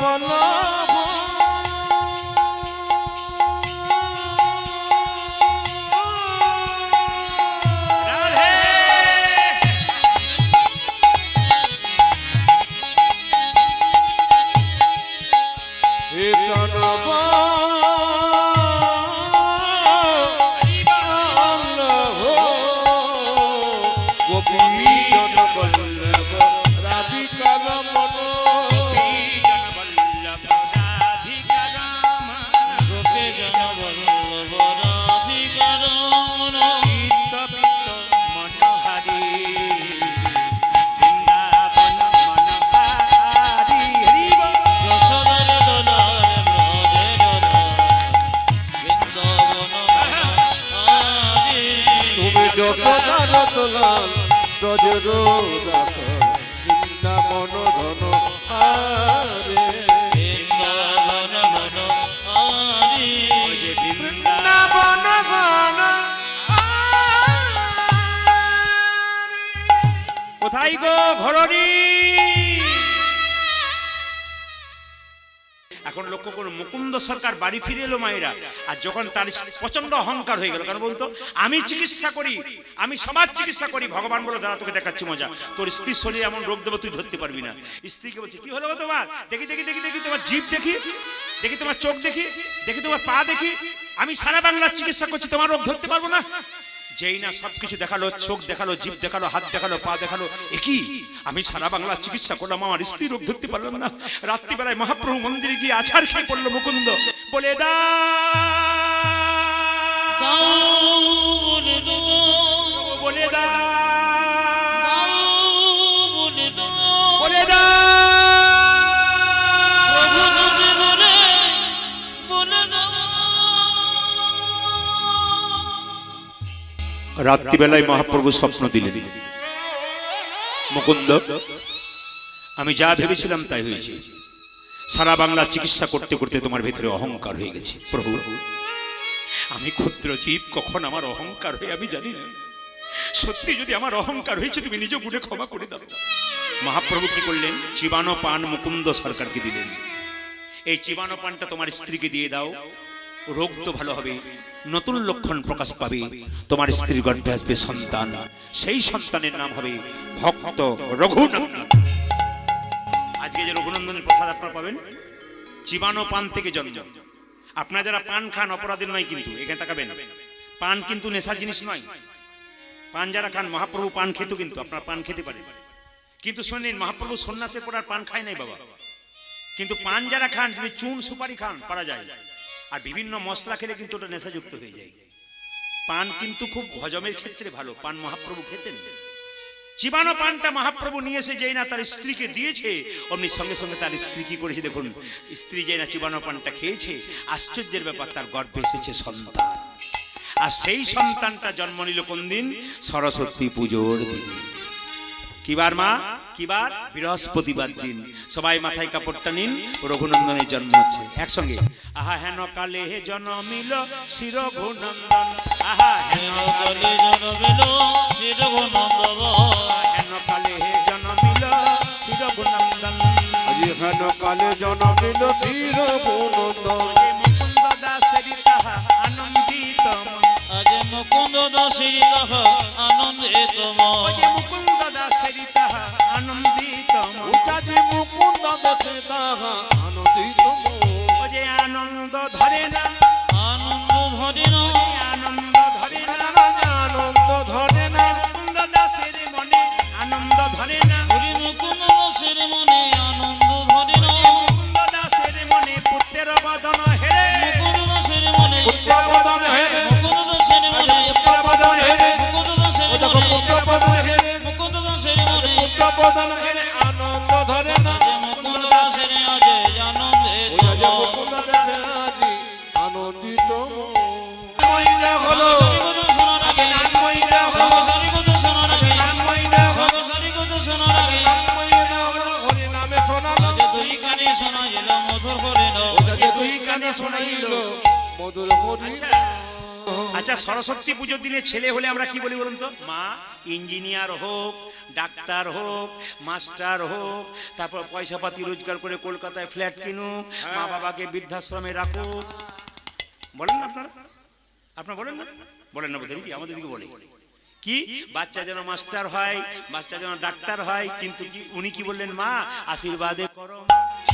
বল্লভ রাধে জনবল্লভ রাধিকা রমণ গোপী জনবল্লভ রাধিকা রমণ চিত্তবিত্ত মনোহারি বৃন্দাবন মনোহারি হরি বল। যশোদার দোলার ব্রজের বৃন্দাবন মনোহারি তুমি যতদার তোলাল ব্রজের রাখ বৃন্দাবন ধন হারে বৃন্দাবন মনোহারি ওই যে বৃন্দাবন কোথায় গো ঘরণী? এখন লক্ষ্য করুন, মুকুন্দ সরকার বাড়ি ফিরে এলো মায়েরা, আর যখন তার প্রচন্ড অহংকার হয়ে গেল, কেন বলতো আমি চিকিৎসা করি, আমি সমাজ চিকিৎসা করি। ভগবান বলে দাঁড়া তোকে দেখাচ্ছি মজা, তোর স্ত্রীর শরীরে এমন রোগ দেবো তুই ধরতে পারবি না। স্ত্রীকে বলছে কি হলো গো তোমার? দেখি দেখি দেখি দেখি তোমার জিভ দেখি, দেখি তোমার চোখ দেখি, দেখি তোমার পা দেখি, আমি সারা বাংলার চিকিৎসা করছি, তোমার রোগ ধরতে পারবো না। যেই না সবকিছু দেখালো, চোখ দেখালো, জিভ দেখালো, হাত দেখালো, পা দেখালো, একই আমি সারা বাংলার চিকিৎসা করলাম, আমার স্ত্রী রোগ ধরতে পারলাম না। রাত্রিবেলায় মহাপ্রভু মন্দিরে গিয়ে আছাড় খেয়ে পড়লো মুকুন্দ, বলে দা বলে দো বলে দা বলে দো বলে দা প্রভু তুমি বলে বলে দো রাত্রিবেলায় মহাপ্রভু স্বপ্ন দিলেন, মুকুন্দ আমি যা ভেবেছিলাম তাই হয়েছে, সারা বাংলা চিকিৎসা করতে করতে তোমার ভেতরে অহংকার হয়ে গেছে। প্রভু আমি ক্ষুদ্র জীব, কখন আমার অহংকার হয়ে আমি জানি না, সত্যি যদি আমার অহংকার হয়েছে তুমি নিজ গুণে ক্ষমা করে দাও। মহাপ্রভু কি করলেন? চিবানো পান মুকুন্দ সরকারকে দিলেন, এই চিবানো পানটা তোমার স্ত্রীকে দিয়ে দাও, রোগ তো ভালো হবে, নতুন লক্ষণ প্রকাশ পাবে, তোমার স্ত্রীর গর্ভে আসবে সন্তান, সেই সন্তানের নাম হবে ভক্ত রঘুনন্দন। আজকে যে রঘুনন্দনের প্রসাদ আপনারা পাবেন চিবানো পান থেকে জন্ম। আপনারা যারা পান খান অপরাধী নয়, কিন্তু এখানে তাকাবেন, পান কিন্তু নেশার জিনিস নয়। পান যারা খান, মহাপ্রভু পান খেত, কিন্তু আপনারা পান খেতে পারেন, কিন্তু শুনেন মহাপ্রভু সন্ন্যাসের পর আর পান খায় নাই বাবা। কিন্তু পান যারা খান, যদি চুন সুপারি খান পারা যায়, আর বিভিন্ন মশলা খেলে কিন্তু ওটা নেশাযুক্ত হয়ে যায়। পান কিন্তু খুব হজমের ক্ষেত্রে ভালো, পান মহাপ্রভু খেতেন। চিবানো পানটা মহাপ্রভু নিয়ে এসে যেই না তার স্ত্রীকে দিয়েছে, অমনি সঙ্গে সঙ্গে তার স্ত্রী কি করেছে দেখুন, স্ত্রী যেই না চিবানো পানটা খেয়েছে, আশ্চর্যের ব্যাপার, তার গর্ভে এসেছে সন্তান। আর সেই সন্তানটা জন্ম নিল কোন দিন? সরস্বতী পুজোর দিন। কিবার মা? কিবার? বৃহস্পতিবার দিন। সবাই মাথায় কাপড়টা নিন, রঘুনন্দনের জন্ম হচ্ছে একসঙ্গে। আহা হেন কালে হে জন্মিল শ্রী রঘুনন্দন, আহা হেন কালে জনমিল শ্রী রঘুনন্দন হেন কালে হে জন্মিল শ্রী রঘুনন্দন। আজি হেন কালে জনমিল শ্রী রঘুনন্দন যে মুকুন্দ দাসেরি তাহা আনন্দিত মন, আজ মুকুন্দ দাসের তাহা আনন্দিত মন যে মুকুন্দ দাসেরি তাহা আনন্দিত মন, উচাজি মুকুন্দ দেখে তাহা আনন্দিত মন। ও যে আনন্দ ধরে না, আনন্দ ধরে না আনন্দ ধরে না, আনন্দ ধরে না মুকুন্দ দাসের মনে আনন্দ ধরে না, হরি মুকুন্দ দাসের মনে আনন্দ ধরে না মুকুন্দ দাসের মনে পুত্রের বদন হেরে, মুকুন্দ দাসের মনে পুত্রবদন হেরে মুকুন্দ দাসের মনে পুত্রবদন হেরে মুকুন্দ দাসের ও দেখো মনে পুত্রবদন হেরে মুকুন্দ দাসের মনে পুত্রবদন হেরে আনন্দ ধরে না আজ মুকুন্দ দাসের আজ আনন্দিত ওই যে মন মুকুন্দ দেখে আজি আনন্দিত মন। মহিলা হলো সারিগত শোনার আগে মহিলা হলো সারিগত শোনার আগে মহিলা হলো সারিগত শোনার আগে মহিলা হলো হরি নামে শোনালো আজ দুই কানে শোনা গেল মধুর হরিণ ওটাকে দুই কানে শোনাইল মধুর হরি আচ্ছা আচ্ছা, সরস্বতী পুজোর দিনে ছেলে হলে আমরা কি বলি বলুন তো? মা ইঞ্জিনিয়ার হোক, ডাক্তার হোক, মাস্টার হোক, তারপর পয়সা পাতি রোজগার করে কলকাতায় ফ্ল্যাট কিনুক, মা বাবাকে বৃদ্ধাশ্রমে রাখুক। বলেন না আপনারা? আপনারা বলেন না? বলেন না বোধহয় কি? আমাদের দিকে বলে কি বাচ্চা যেন মাস্টার হয়, বাচ্চা যেন ডাক্তার হয়, কিন্তু কি উনি কি বললেন? মা আশীর্বাদে করো,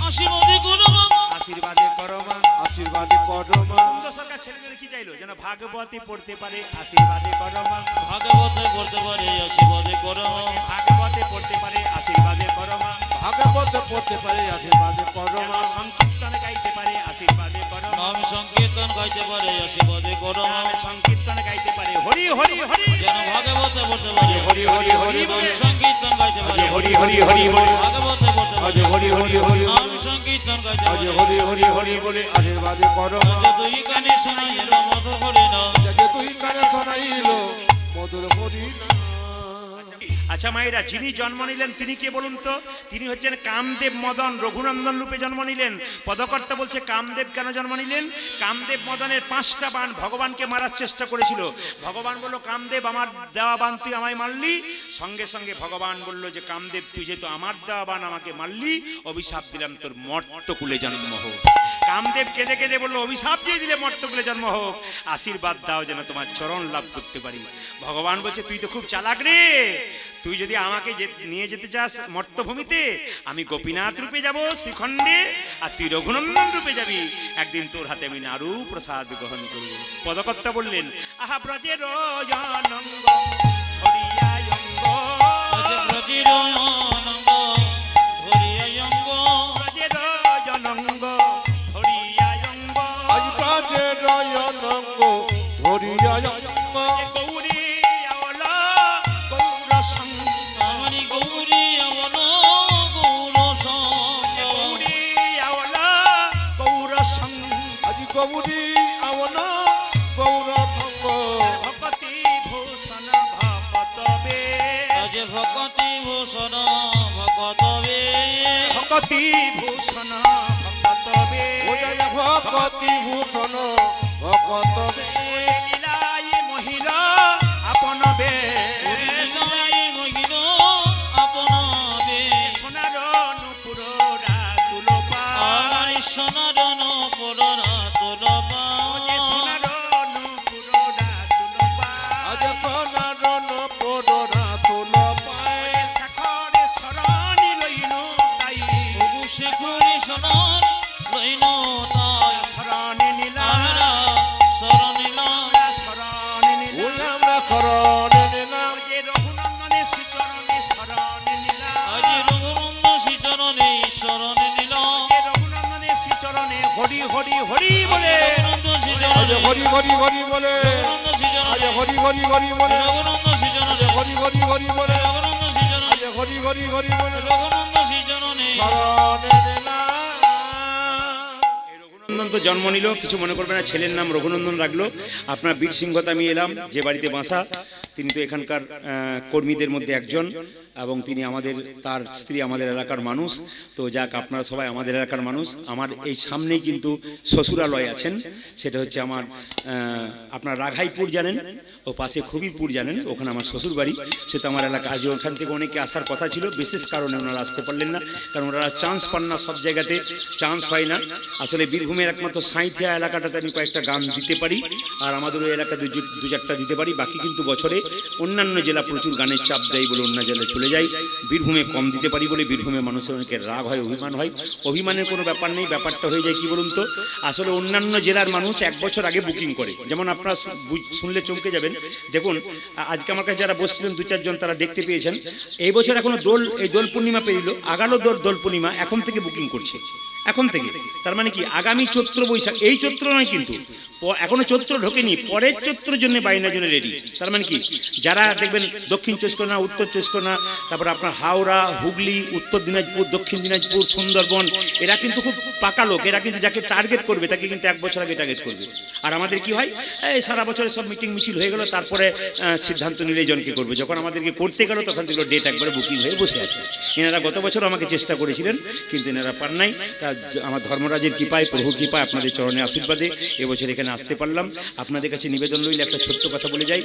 আশীর্বাদে করো মা, আশীর্বাদে করো মা। আশীর্বাদে করো মা। সুন্দর সরকার ছেলেদের কি চাইলো? যেন ভাগবতী পড়তে পারে, আশীর্বাদে করো মা। ভাগবতে পড়তে পারে আশীর্বাদে করো মা, ভাগবতে পড়তে পারে, আশীর্বাদে করো মা। ভাগবত পড়তে পারে আশীর্বাদে করো যেন মা। সংকীর্তন গাইতে পারে, আশীর্বাদে করো মা। নাম সংকীর্তন গাইতে পারে আশীর্বাদে করো মা, যেন সংকীর্তন গাইতে পারে, হরি হরি হরি, যেন ভাগবতে পড়তে পারে হরি হরি হরি বলে। সংকীর্তন গাইতে পারে হরি হরি হরি বলে। ভাগবতে পড়তে পারে হরি হরি হরি নাম সংকীর্তন গাইতে পারে হরি হরি হরি বলে আশীর্বাদে করো মা। যে তুই কানে শোনাইল মধু হরি না, যে তুই কানে শোনাইল মধুর হরি না। আচ্ছা মায়েরা, যিনি জন্ম নিলেন তিনি কে বলুন তো? তিনি হচ্ছেন কামদেব মদন রঘুনন্দন রূপে জন্ম নিলেন। পদকর্তা বলছে কামদেব কেন জন্ম নিলেন? কামদেব মদনের 5টা বাণ ভগবানকে মারার চেষ্টা করেছিল। ভগবান বলল, কামদেব আমার দেওয়া বাণ তুই আমায় মারলি। সঙ্গে সঙ্গে ভগবান বলল যে কামদেব তুই যেহেতু আমার দেওয়া বাণ আমাকে মারলি, অভিশাপ দিলাম তোর মর্তকুলে জন্ম হোক। কামদেব কেঁদে কেঁদে বলল, অভিশাপ দিয়ে দিলে মর্তকুলে জন্ম হোক, আশীর্বাদ দাও যেন তোমার চরণ লাভ করতে পারি। ভগবান বলছে, তুই তো খুব চালাক রে, তুই যদি আমাকে নিয়ে যেতে চাস মর্তভূমিতে, আমি গোপীনাথ রূপে যাব শ্রীখণ্ডে, আর তুই রঘুনন্দন রূপে যাবি। একদিন তোর হাতে আমি নারু প্রসাদ গ্রহণ করব। পদকর্তা বললেন, আহা ব্রজের জনঙ্গ হরিয়ায়ঙ্গ, ব্রজের অনঙ্গ হরিয়ায়ঙ্গ, ব্রজের জনঙ্গ হরিয়ায়ঙ্গ, আজ ব্রজের অনঙ্গ হরিয়ায়ঙ্গ। গৌরী আওলা গৌর সঙ্গ, আমারি গৌরী আমন গৌর সঙ্গ, গৌরী আওলা গৌর সঙ্গ, আজ গৌরী আওন গৌর ভঙ্গ। ভকতি ভূষণ ভকতবে, আজ ভকতি ভূষণ ভকতবে, ভকতি ভূষণ ভকতবে, ওজয় ভকতি ভূষণ ভকত। লীলাই মহিলা আপনবে, বিনায় মহিল আপনাবে, সোনার নুপুর রাতুল আমার সোনার নপুরা তুলবা, সোনার নুপুর রাতুল আজ সোনার নপুর রাতুল পায়। শেখরে শরণি লইল তাই, শেখরি সোনার লইন তাই, শরণি নিলা, আমরা শরণ নিলাম, শরণি নিলা, ওই আমরা শরণে নিলাম। যে রঘুনন্দনে শ্রীচরণে শরণি নিলা, আজ রঘুনন্দ শ্রীচরণে শরণে নিলাম, যে রঘুনন্দনে শ্রীচরণে হরি হরি হরি বলে, রঘুনন্দ আজ শ্রীচরণে হরি হরি হরি বলে। রঘুনন্দ আজ শ্রীচরণে হরি হরি হরি বলে। রঘুনন্দ শ্রীচরণে হরি হরি হরি বলে। রঘুনন্দ শ্রীচরণে আজ হরি হরি হরি বলে। রঘুনন্দ শ্রীচরণে শরণে নিলাম। এই রঘুনন্দন তো জন্ম নিল, কিছু মনে করবে না, ছেলের নাম রঘুনন্দন রাখলো। আপনার বীর সিংহতে আমি এলাম, যে বাড়িতে বাসা, তিনি তো এখানকার কর্মীদের মধ্যে একজন, এবং তিনি আমাদের, তার স্ত্রী আমাদের এলাকার মানুষ। তো যাক, আপনারা সবাই আমাদের এলাকার মানুষ। আমার এই সামনেই কিন্তু শ্বশুরালয় আছেন, সেটা হচ্ছে আমার আপনার রাঘাইপুর জানেন, ও পাশে খবিরপুর জানেন, ওখানে আমার শ্বশুর বাড়ি। সে তো আমার এলাকা। আজ ওখান থেকে অনেকে আসার কথা ছিল, বিশেষ কারণে ওনারা আসতে পারলেন না, কারণ ওনারা চান্স পান না, সব জায়গাতে চান্স হয় না। আসলে বীরভূমের একমাত্র সাঁইথিয়া এলাকাটাতে আমি কয়েকটা গান দিতে পারি, আর আমাদের ওই এলাকাতে দু চারটা দিতে পারি। বাকি কিন্তু বছরে অন্যান্য জেলা প্রচুর গানের চাপ দেয় বলে অন্য জেলায় চলে যাই। বীরভূমে কম দিতে পারি বলে বীরভূমে মানুষের অনেকের রাগ হয়, অভিমান হয়। অভিমানের কোনো ব্যাপার নেই, ব্যাপারটা হয়ে যায় কি বলুন তো, আসলে অন্যান্য জেলার মানুষ 1 বছর আগে বুকিং করে। যেমন আপনারা শুনলে চমকে যাবেন, দেখুন আজকে আমার কাছে যারা বসছিলেন 2-4 জন, তারা দেখতে পেয়েছেন এই বছর এখনো এই দোল পূর্ণিমা পেরিল, আগালো দোল পূর্ণিমা, এখন থেকে বুকিং করছে, এখন থেকে। তার মানে কি, আগামী চৈত্র বৈশাখ, এই চৈত্র নয় কিন্তু, এখনো চৈত্র ঢোকেনি, পরের চৈত্রের জন্য 22 জনে রেডি। তার মানে কি, যারা দেখবেন দক্ষিণ 24 পরগনা, উত্তর 24 পরগনা, তারপর আপনার হাওড়া, হুগলি, উত্তর দিনাজপুর, দক্ষিণ দিনাজপুর, সুন্দরবন, এরা কিন্তু খুব পাকা লোক। এরা কিন্তু যাকে টার্গেট করবে তাকে কিন্তু 1 বছর আগে টার্গেট করবে। আর আমাদের কি হয়, এই সারা বছরে সব মিটিং মিছিল হয়ে গেল, তারপরে সিদ্ধান্ত নিলে জনকে করবে। যখন আমাদেরকে করতে গেল তখন দেখলো ডেট একবারে বুকিং হয়ে বসে আছে। এনারা গত বছর আমাকে চেষ্টা করেছিলেন, কিন্তু এনারা পার নাই। তা আমার ধর্মরাজের কৃপায়, প্রভুর কৃপায়, আপনাদের চরণে আশীর্বাদে এবছর এখানে আসতে পারলাম। আপনাদের কাছে নিবেদন রইল, একটা ছোট্ট কথা বলে যাই।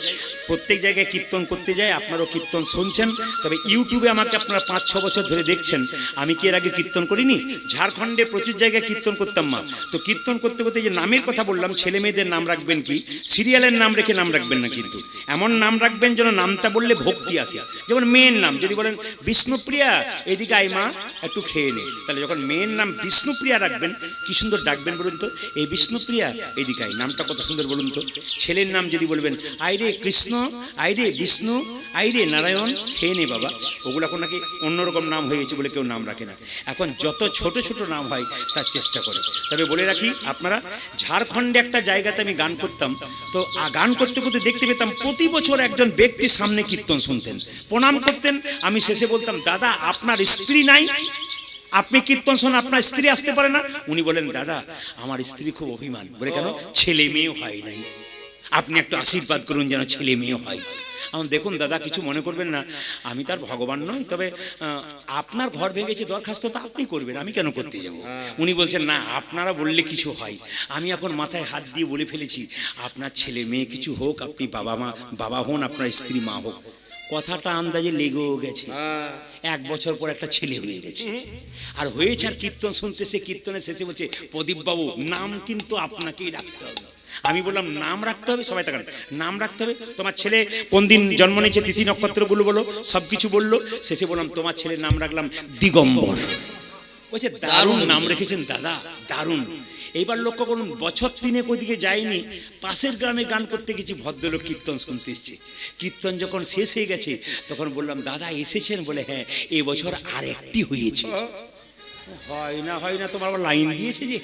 প্রত্যেক জায়গায় কীর্তন করতে যাই, আপনারাও কীর্তন শুনছেন, তবে ইউটিউবে আমাকে আপনারা 5-6 বছর ধরে দেখছেন। আমি কি এর আগে কীর্তন করিনি? ঝাড়খণ্ডে প্রচুর জায়গায় কীর্তন করতাম মা। তো কীর্তন করতে করতে যে নামের কথা বললাম, ছেলে মেয়েদের নাম রাখবেন কি সিরিয়ালের নাম রেখে নাম রাখবেন না, কিন্তু এমন নাম রাখবেন যেন নামটা বললে ভক্তি আসে। যেমন মেয়ের নাম যদি বলেন বিষ্ণুপ্রিয়া, এদিকে আই মা একটু খেয়ে নে, তাহলে যখন মেয়ের নাম বিষ্ণুপ্রিয়া রাখবেন কি সুন্দর ডাকবেন বলুন তো, এই বিষ্ণুপ্রিয়া এদিকে আই, নামটা কত সুন্দর বলুন তো। ছেলের নাম যদি বলবেন আইরে কৃষ্ণ, আইরে বিষ্ণু, আইরে নারায়ণ, খেয়ে নে বাবা, ওগুলো এখন নাকি অন্যরকম নাম হয়ে গেছে বলে কেউ নাম রাখে না। এখন যত ছোট ছোট নাম হয় তার চেষ্টা করে। তবে বলে রাখি, আপনারা ঝাড়খণ্ডে একটা জায়গাতে আমি গান করতাম, তো গান করতে করতে দেখতে পেতাম প্রতি বছর একজন ব্যক্তি সামনে কীর্তন শুনতেন, প্রণাম করতেন। আমি শেষে বলতাম, দাদা আপনার স্ত্রী নাই, আপনি কীর্তন শোন, আপনার স্ত্রী আসতে পারে না? উনি বলেন, দাদা আমার স্ত্রী খুব অভিমান। বলে কেন? ছেলে মেয়েও হয় নাই, আপনি একটু আশীর্বাদ করুন যেন ছেলে মেয়েও হয়। এখন দেখুন দাদা, কিছু মনে করবেন না, আমি তার ভগবান নই, তবে আপনার ঘর ভেঙেছে, দরখাস্ত তো আপনি করবেন, আমি কেন করতে যাব? উনি বলছেন, না আপনারা বললে কিছু হয়। আমি এখন মাথায় হাত দিয়ে বলে ফেলেছি, আপনার ছেলে মেয়ে কিছু হোক, আপনি বাবা হন, আপনার স্ত্রী মা হোক। কথাটা আন্দাজে লেগেও গেছে। 1 বছর পর একটা ছেলে হয়ে গেছে, আর হয়েছে, আর কীর্তন শুনতেছে, কীর্তনের শেষে বলছে, প্রদীপ বাবু নাম কিন্তু আপনাকেই রাখতে হবে। আমি বললাম, নাম রাখতে হবে? সবাই তাকান, নাম রাখতে হবে? তোমার ছেলে কোন দিন জন্ম নিয়েছে, তিথি নক্ষত্রগুলো বলো, সব কিছু বললো। শেষে বললাম, তোমার ছেলের নাম রাখলাম দিগম্বর। বলছে, দারুণ নাম রেখেছেন দাদা, দারুণ। এইবার লক্ষ্য করুন, বছর 3 ওইদিকে যায়নি, পাশের গ্রামে গান করতে গেছি, ভদ্রলোক কীর্তন শুনতে এসছে। কীর্তন যখন শেষ হয়ে গেছে তখন বললাম, দাদা এসেছেন? বলে, হ্যাঁ, এবছর আর একটি হয়েছে। হয় না তোমার আবার লাইন দিয়েছে যে।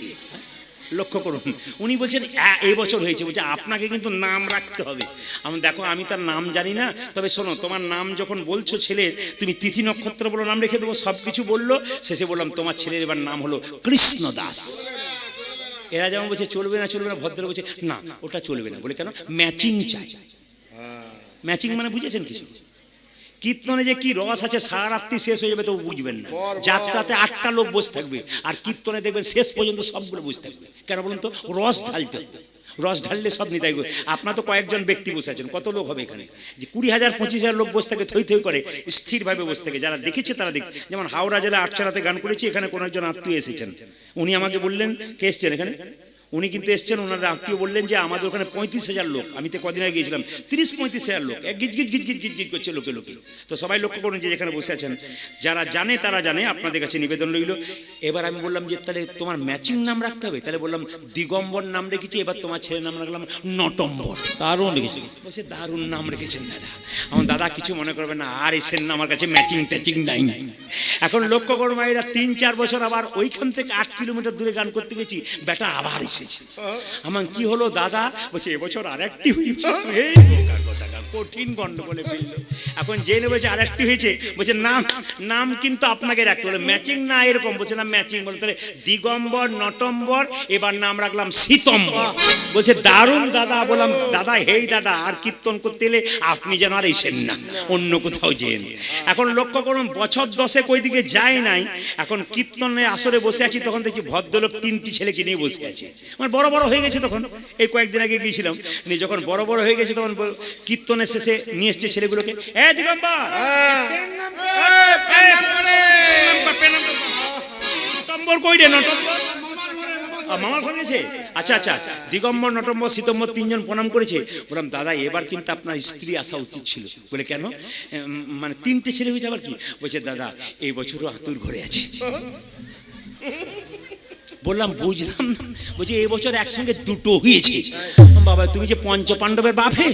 লক্ষ্য করুন, উনি বলছেন এই বছর হয়েছে। বলছে, আপনাকে কিন্তু নাম রাখতে হবে। আমি দেখো, আমি তার নাম জানি না, তবে শোনো, তোমার নাম যখন বলছো ছেলে, তুমি তিথি নক্ষত্র বলো, নাম রেখে দেবো। সব কিছু বললো, শেষে বললাম, তোমার ছেলের এবার নাম হলো কৃষ্ণ দাস। এরা যেমন বলছে চলবে না, ভদ্র বলছে না, ওটা চলবে না। বলে কেন? ম্যাচিং চাই। ম্যাচিং মানে বুঝেছেন কিছু? কীর্তনে যে কি রস আছে, সারা রাত্রি শেষ হয়ে যাবে তো বুঝবেন না। যাত্রাতে 8টা লোক বসে থাকবে, আর কীর্তনে দেখবেন শেষ পর্যন্ত সবগুলো বসে থাকবে। কেন বলুন তো? রস ঢালতে হবে। রস ঢাললে সব নিতাই। আপনার তো কয়েকজন ব্যক্তি বসে আছেন, কত লোক হবে এখানে? যে 20,000-25,000 লোক বসে থাকে, থই থই করে, স্থিরভাবে বসে থাকে। যারা দেখেছে তারা দেখ। যেমন হাওড়া জেলা আটচালাতে গান করেছি, এখানে কোনো একজন আত্মীয় এসেছেন। উনি আমাকে বললেন, কে এসছেন এখানে? উনি কিন্তু এসছেন, ওনার আত্মীয় বললেন যে আমাদের ওখানে 35,000 লোক। আমি তো কদিন আগে গিয়েছিলাম, 30-35,000 লোক, এক গিজ গিজ গিজ গিজ গিজ গিজ করছে লোকে লোকে। তো সবাই লক্ষ্য করুন যে যেখানে বসে আছেন, যারা জানে তারা জানে, আপনাদের কাছে নিবেদন রইল। এবার আমি বললাম যে তাহলে তোমার ম্যাচিং নাম রাখতে হবে। তাহলে বললাম, দিগম্বর নাম রেখেছি, এবার তোমার ছেলের নাম রাখলাম নটম্বর। দারুণ লিখেছি। বলছে, দারুণ নাম রেখেছেন দাদা। আমার দাদা কিছু মনে করবে না, আর এসেন না, আমার কাছে ম্যাচিং ট্যাচিং নাই। এখন লক্ষ্য করো মায়েরা, 3-4 বছর আবার ওইখান থেকে 8 কিলোমিটার দূরে গান করতে গেছি, বেটা আবার এসেছে। আমার কি হলো দাদা? বলছে, এবছর আর একটি হয়েছে। কঠিন গন্ডগোলে ফেললো। এখন যে নেবেছে আর একটি হয়েছে, বলছে নাম কিন্তু আপনাকে রাখতে বলে, ম্যাচিং না এরকম। বলছে না ম্যাচিং, বলতে তাহলে দিগম্বর নটম্বর, এবার নাম রাখলাম শীতম্বর। বলছে, দারুণ দাদা। বললাম, দাদা হেই দাদা, আর কীর্তন করতে এলে আপনি যেন আর এসেন না, অন্য কোথাও যেন। এখন লক্ষ্য করুন, বছর 10 ওইদিকে যায় নাই, এখন কীর্তনে আসরে বসে আছি, তখন দেখছি ভদ্রলোক 3টি ছেলেকে নিয়ে বসে আছে। মানে বড় বড় হয়ে গেছে তখন। এই কয়েকদিন আগে গিয়েছিলাম, যখন বড় বড় হয়ে গেছে তখন কীর্তনের শেষে নিয়ে এসছে ছেলেগুলোকে, দিগম্বর নটম্বর কই রে? নটম্বর মামার ঘরে গেছে। আচ্ছা আচ্ছা, দিগম্বর নটম্বর শীতম্বর 3জন প্রণাম করেছে। বললাম, দাদা এবার কিন্তু আপনার স্ত্রী আসা উচিত ছিল। বলে কেন? মানে 3টে ছেলে হয়েছে আবার কি? বলছে, দাদা এই বছরও হাতুর ঘরে আছে। বললাম, বুঝলাম না। বলছে, এই বছর একসঙ্গে 2টো হয়েছে। বাবা, তুমি যে পঞ্চপাণ্ডবের বাপ, হে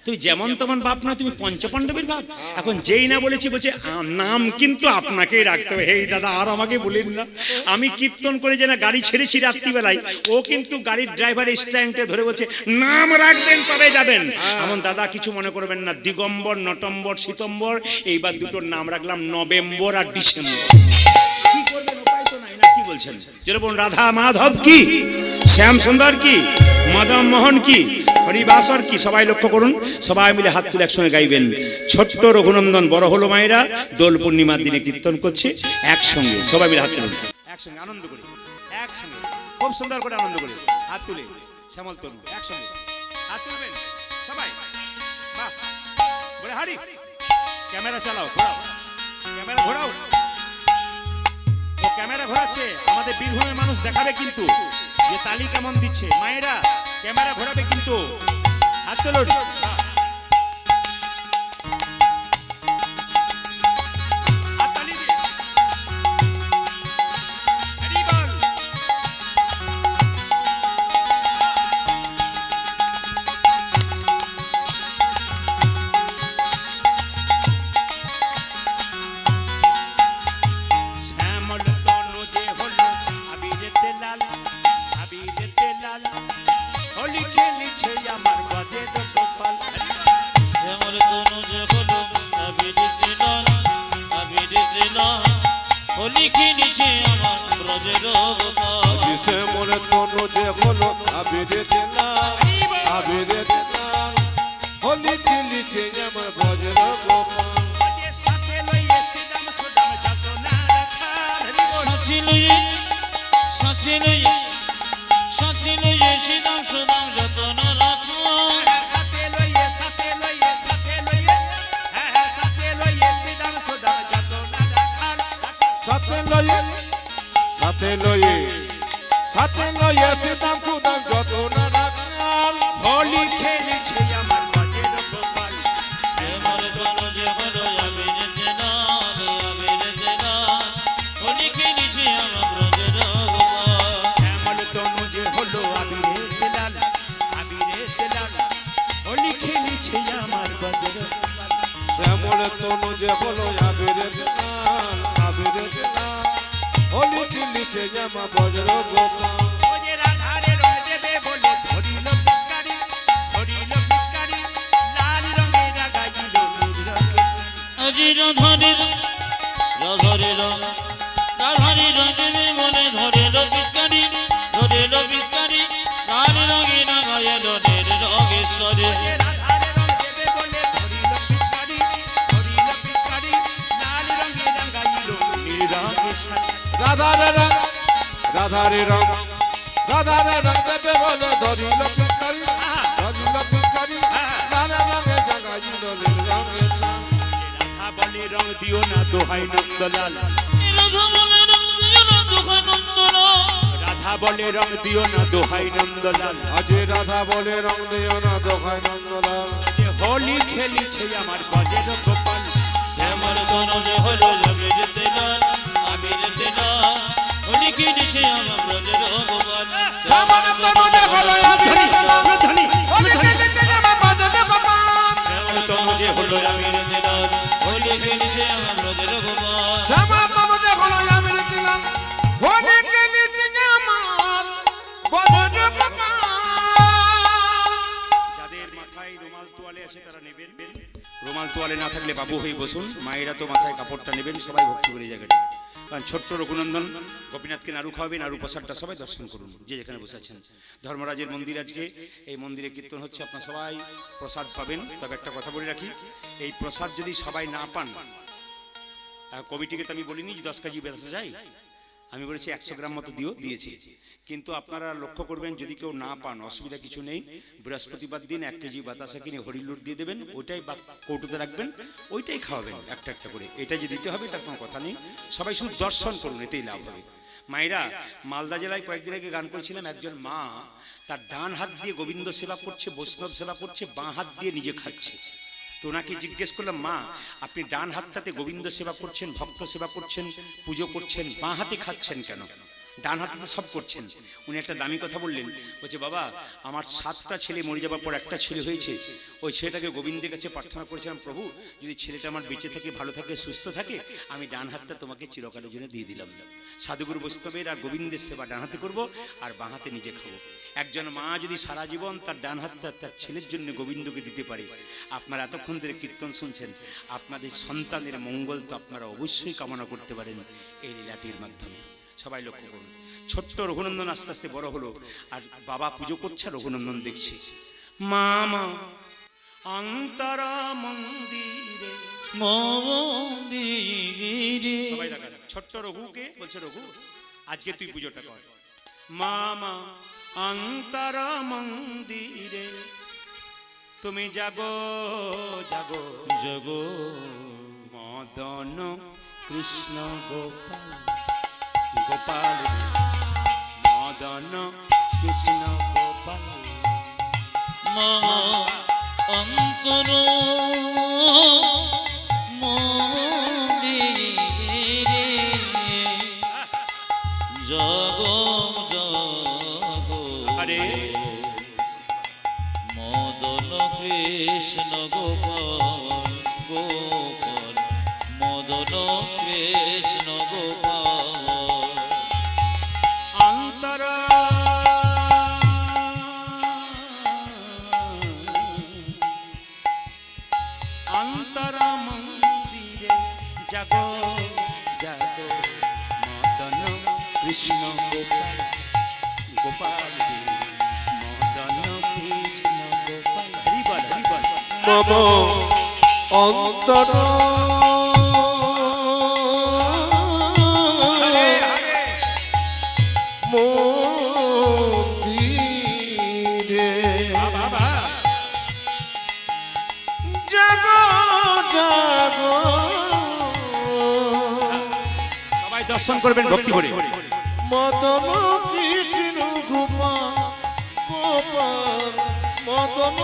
তুমি যেমন তেমন বাপ না, তুমি পঞ্চপাণ্ডবের বাপ। এখন যেই না বলেছি, বলছে নাম কিন্তু আপনাকেই রাখতে হবে। হেই দাদা, আর আমাকে বলেন না। আমি কীর্তন করে যে না গাড়ি ছেড়েছি রাত্রিবেলায়, ও কিন্তু গাড়ির ড্রাইভারের স্ট্যান্ডে ধরে বলছে, নাম রাখবেন তবে যাবেন। এমন দাদা কিছু মনে করবেন না, দিগম্বর নটম্বর শীতম্বর, এইবার 2টোর নাম রাখলাম নভেম্বর আর ডিসেম্বর। কি করবেন, উপায় তো নাই না। কি বলছেন? যেরকম রাধা মাধব কি, শ্যাম সুন্দর কি, মদন মোহন কি, হরিবাসর কি। সবাই লক্ষ্য করুন, সবাই মিলে হাত তুলে একসঙ্গে গাইবেন। ছোট্ট রঘুনন্দন বড় হলো মায়েরা, দোল পূর্ণিমার দিনে কীর্তন করছে একসঙ্গে। সবাই মিলে হাত তুলুন। একসঙ্গে আনন্দ করে, একসঙ্গে খুব সুন্দর করে আনন্দ করে হাত তুলে শ্যামল তনু একসঙ্গে হাত তুলবেন সবাই। বাহ, বলে হারি। ক্যামেরা চালাও, ঘোরাও, ক্যামেরা ঘোরাও। ও ক্যামেরা ঘোরাচ্ছে, আমাদের বীরভূমের মানুষ দেখাবে কিন্তু যে তালি কেমন দিচ্ছে। মায়েরা ক্যামেরা ঘোরাবে কিন্তু, হাত তুলুন। হাততালি দিয়ে। হরি বল। শ্যামল তনু যে হলো আবিরেতে লাল, আবিরেতে লাল, হোলি খেলিছে আমার বাজে গোপাল। শ্যামল তনু যে হলো আবিরেতে লাল, আবিরেতে লাল, হোলি খেলিছে আমার ব্রজের গোপাল। শ্যামল তনু যে হলো আবিরেতে লাল, আবিরেতে লাল, হোলি খেলিছে আমার ব্রজের গোপাল। ওরে সাথে লইয়ে সিদাম সুদাম যত না রাখাল। হরি বল। সাথী লইয়ে, সাথী লইয়ে, সাথী লইয়ে সিদাম সুদাম যতন রাখো। হ্যাঁ, সাথে লইয়ে, সাথে লইয়ে, সাথে লইয়ে, হ্যাঁ, হ্যাঁ, সাথে লইয়ে সিদাম সুদাম যত না রাখাল। সাথে লয়ে, সাথে লয়ে, সাথে লয়ে সিদাম সুদাম যত না রাখাল। হোলি খেলিছে আমার বাজে গোপাল। শ্যামল তনু যে হলো আবিরেতে লাল, আবিরেতে লাল, হোলি খেলিছে আমার ব্রজের গোপাল। শ্যামল তনু যে হলো আবিরেতে লাল, আবিরেতে লাল, হোলি খেলিছে আমার বাজে গোপাল। শ্যামল তনু যে হলো আবিরেতে লাল, আবিরেতে লাল, হোলি খেলিছে আমার ব্রজের গোপাল। ওরে রাধারে রং দেবে বলে ধরিল পিচকারি, ধরিল পিচকারি, লাল রঙে রাগাইল নীল রঙে শাড়ি। আজি রাধারে রাধারে রং, রাধারে রং দেবে মনে ধরেল পিচকারি, ধরেল পিচকারি, লাল রঙে রাগাইল নীল রঙেশ্বরে। ওরে রাধারে রং দেবে বলে ধরিল পিচকারি, ধরিল পিচকারি, লাল রঙে রাগাইল নীল রঙে শাড়ি। রাধারে রং, রাধারে রং, রাধারে রং দেবে বলে ধরিল পিচকারি, ধরিল পিচকারি, লাল রঙে জাগাইল নীল রঙে লাল। রাধা বলে রং দিও না দোহাই নন্দলাল, রাধা বলে রং দিও না দোহাই নন্দলাল, রাধা বলে রং দিও না দোহাই নন্দলাল। আজি রাধা বলে রং দিও না দোহাই নন্দলাল। যে হোলি খেলিছে আমার বাজে গোপাল। শ্যামল তনু যে হলো আবিরেতে লাল, আবিরেতে লাল, হোলি খেলিছে আমার ব্রজের গোপাল। শ্যামল তনু যে হলো আবিরেতে লাল, ধনী, হোলি ধনী। খেলিছে আমার ব্রজের গোপাল। শ্যামল তনু যে হলো আবিরেতে লাল, হোলি খেলিছে আমার ব্রজের গোপাল। শ্যামল তনু যে হলো আবিরেতে লাল, হোলি খেলিছে আমার ব্রজের গোপাল। যাদের মাথায় রুমাল তোয়ালে আছে তারা নেবেন, রুমাল তোয়ালে না থাকলে বাবু হয়ে বসুন। মায়েরা তো মাথায় কাপড়টা নেবেন, সবাই ভক্তি করে জায়গাটা। কারণ ছোট্ট রঘুনন্দন গোপীনাথকে নাড়ু খাওয়াবে, নাড়ু প্রসাদটা সবাই দর্শন করুন যে যেখানে বসে আছেন। ধর্মরাজের মন্দির আজকে, এই মন্দিরে কীর্তন হচ্ছে, আপনারা সবাই প্রসাদ পাবেন। তবে একটা কথা বলে রাখি, এই প্রসাদ যদি সবাই না পান, কমিটিকে তো আমি বলিনি যে 10 কেজি বেড়াতে যাই, আমি বলেছি 100 গ্রাম মতো দিয়েছি। কিন্তু আপনারা লক্ষ্য করবেন, যদি কেউ না পান অসুবিধা কিছু নেই, বৃহস্পতিবার দিন 1 কেজি বাতাসা কিনে হরিলুট দিয়ে দেবেন, ওইটাই কৌটোতে রাখবেন, ওইটাই খাওয়াবেন একটা একটা করে। এটা যে দিতে হবে তার কোনো কথা নেই, সবাই শুধু দর্শন করুন, এতেই লাভ হবে। মায়েরা, মালদা জেলায় কয়েকদিন আগে গান করেছিলাম, একজন মা তার ডান হাত দিয়ে গোবিন্দ সেবা করছে, বৈষ্ণব সেবা করছে, বাঁ হাত দিয়ে নিজে খাচ্ছে। তো ওনাকে জিজ্ঞেস করলাম, মা আপনি ডান হাতটাতে গোবিন্দ সেবা করছেন, ভক্ত সেবা করছেন, পুজো করছেন, বাঁ হাতে খাচ্ছেন কেন? ডান হাতে তো সব করছেন। উনি একটা দামি কথা বললেন, বলছে বাবা আমার 7টা ছেলে মরে যাবার পর একটা ছেলে হয়েছে, ওই ছেলেটাকে গোবিন্দের কাছে প্রার্থনা করেছিলাম, প্রভু যদি ছেলেটা আমার বেঁচে থাকে, ভালো থাকে, সুস্থ থাকে, আমি ডান হাতটা তোমাকে চিরকালের জন্য দিয়ে দিলাম। সাধুগুরু বৈষ্ণবের আর গোবিন্দের সেবা ডান হাতে করবো, আর বাঁ হাতে নিজে খাবো। একজন মা যদি সারা জীবন তার ডান হাতটা তার ছেলের জন্য গোবিন্দকে দিতে পারে, আপনারা এতক্ষণ ধরে কীর্তন শুনছেন, আপনাদের সন্তানের মঙ্গল তো আপনারা অবশ্যই কামনা করতে পারেন এই লীলাটির মাধ্যমে। সবাই লক্ষ্য করুন, ছোট্ট রঘুনন্দন আস্তে আস্তে বড় হলো, আর বাবা পুজো করছে, রঘুনন্দন দেখছে। মামা অন্তর মন্দিরে, মন্দিরে সবাই দেখা ছোট্ট রঘুকে বলছে, রঘু আজকে তুই পুজোটা কর। মামা অন্তর মন্দিরে তুমি জাগো জাগো জগো মদন কৃষ্ণ গোপাল গোপাল মদন কৃষ্ণ গোপাল মামা অন্তর মন্দিরে জগো জগো আরে মদন কৃষ্ণ গোপাল গোপাল মদন কৃষ্ণ গোপাল অন্তর অন্তর মন্দিরে জাগো জাগো মদন কৃষ্ণ গোপাল গোপাল মদন কৃষ্ণ গোপাল হরি বল হরি বল মম অন্তর মন্দিরে বাবা জাগো জাগো সবাই দর্শন করবেন ভক্তি করে মদন কৃষ্ণ গোপাল গোপাল মদন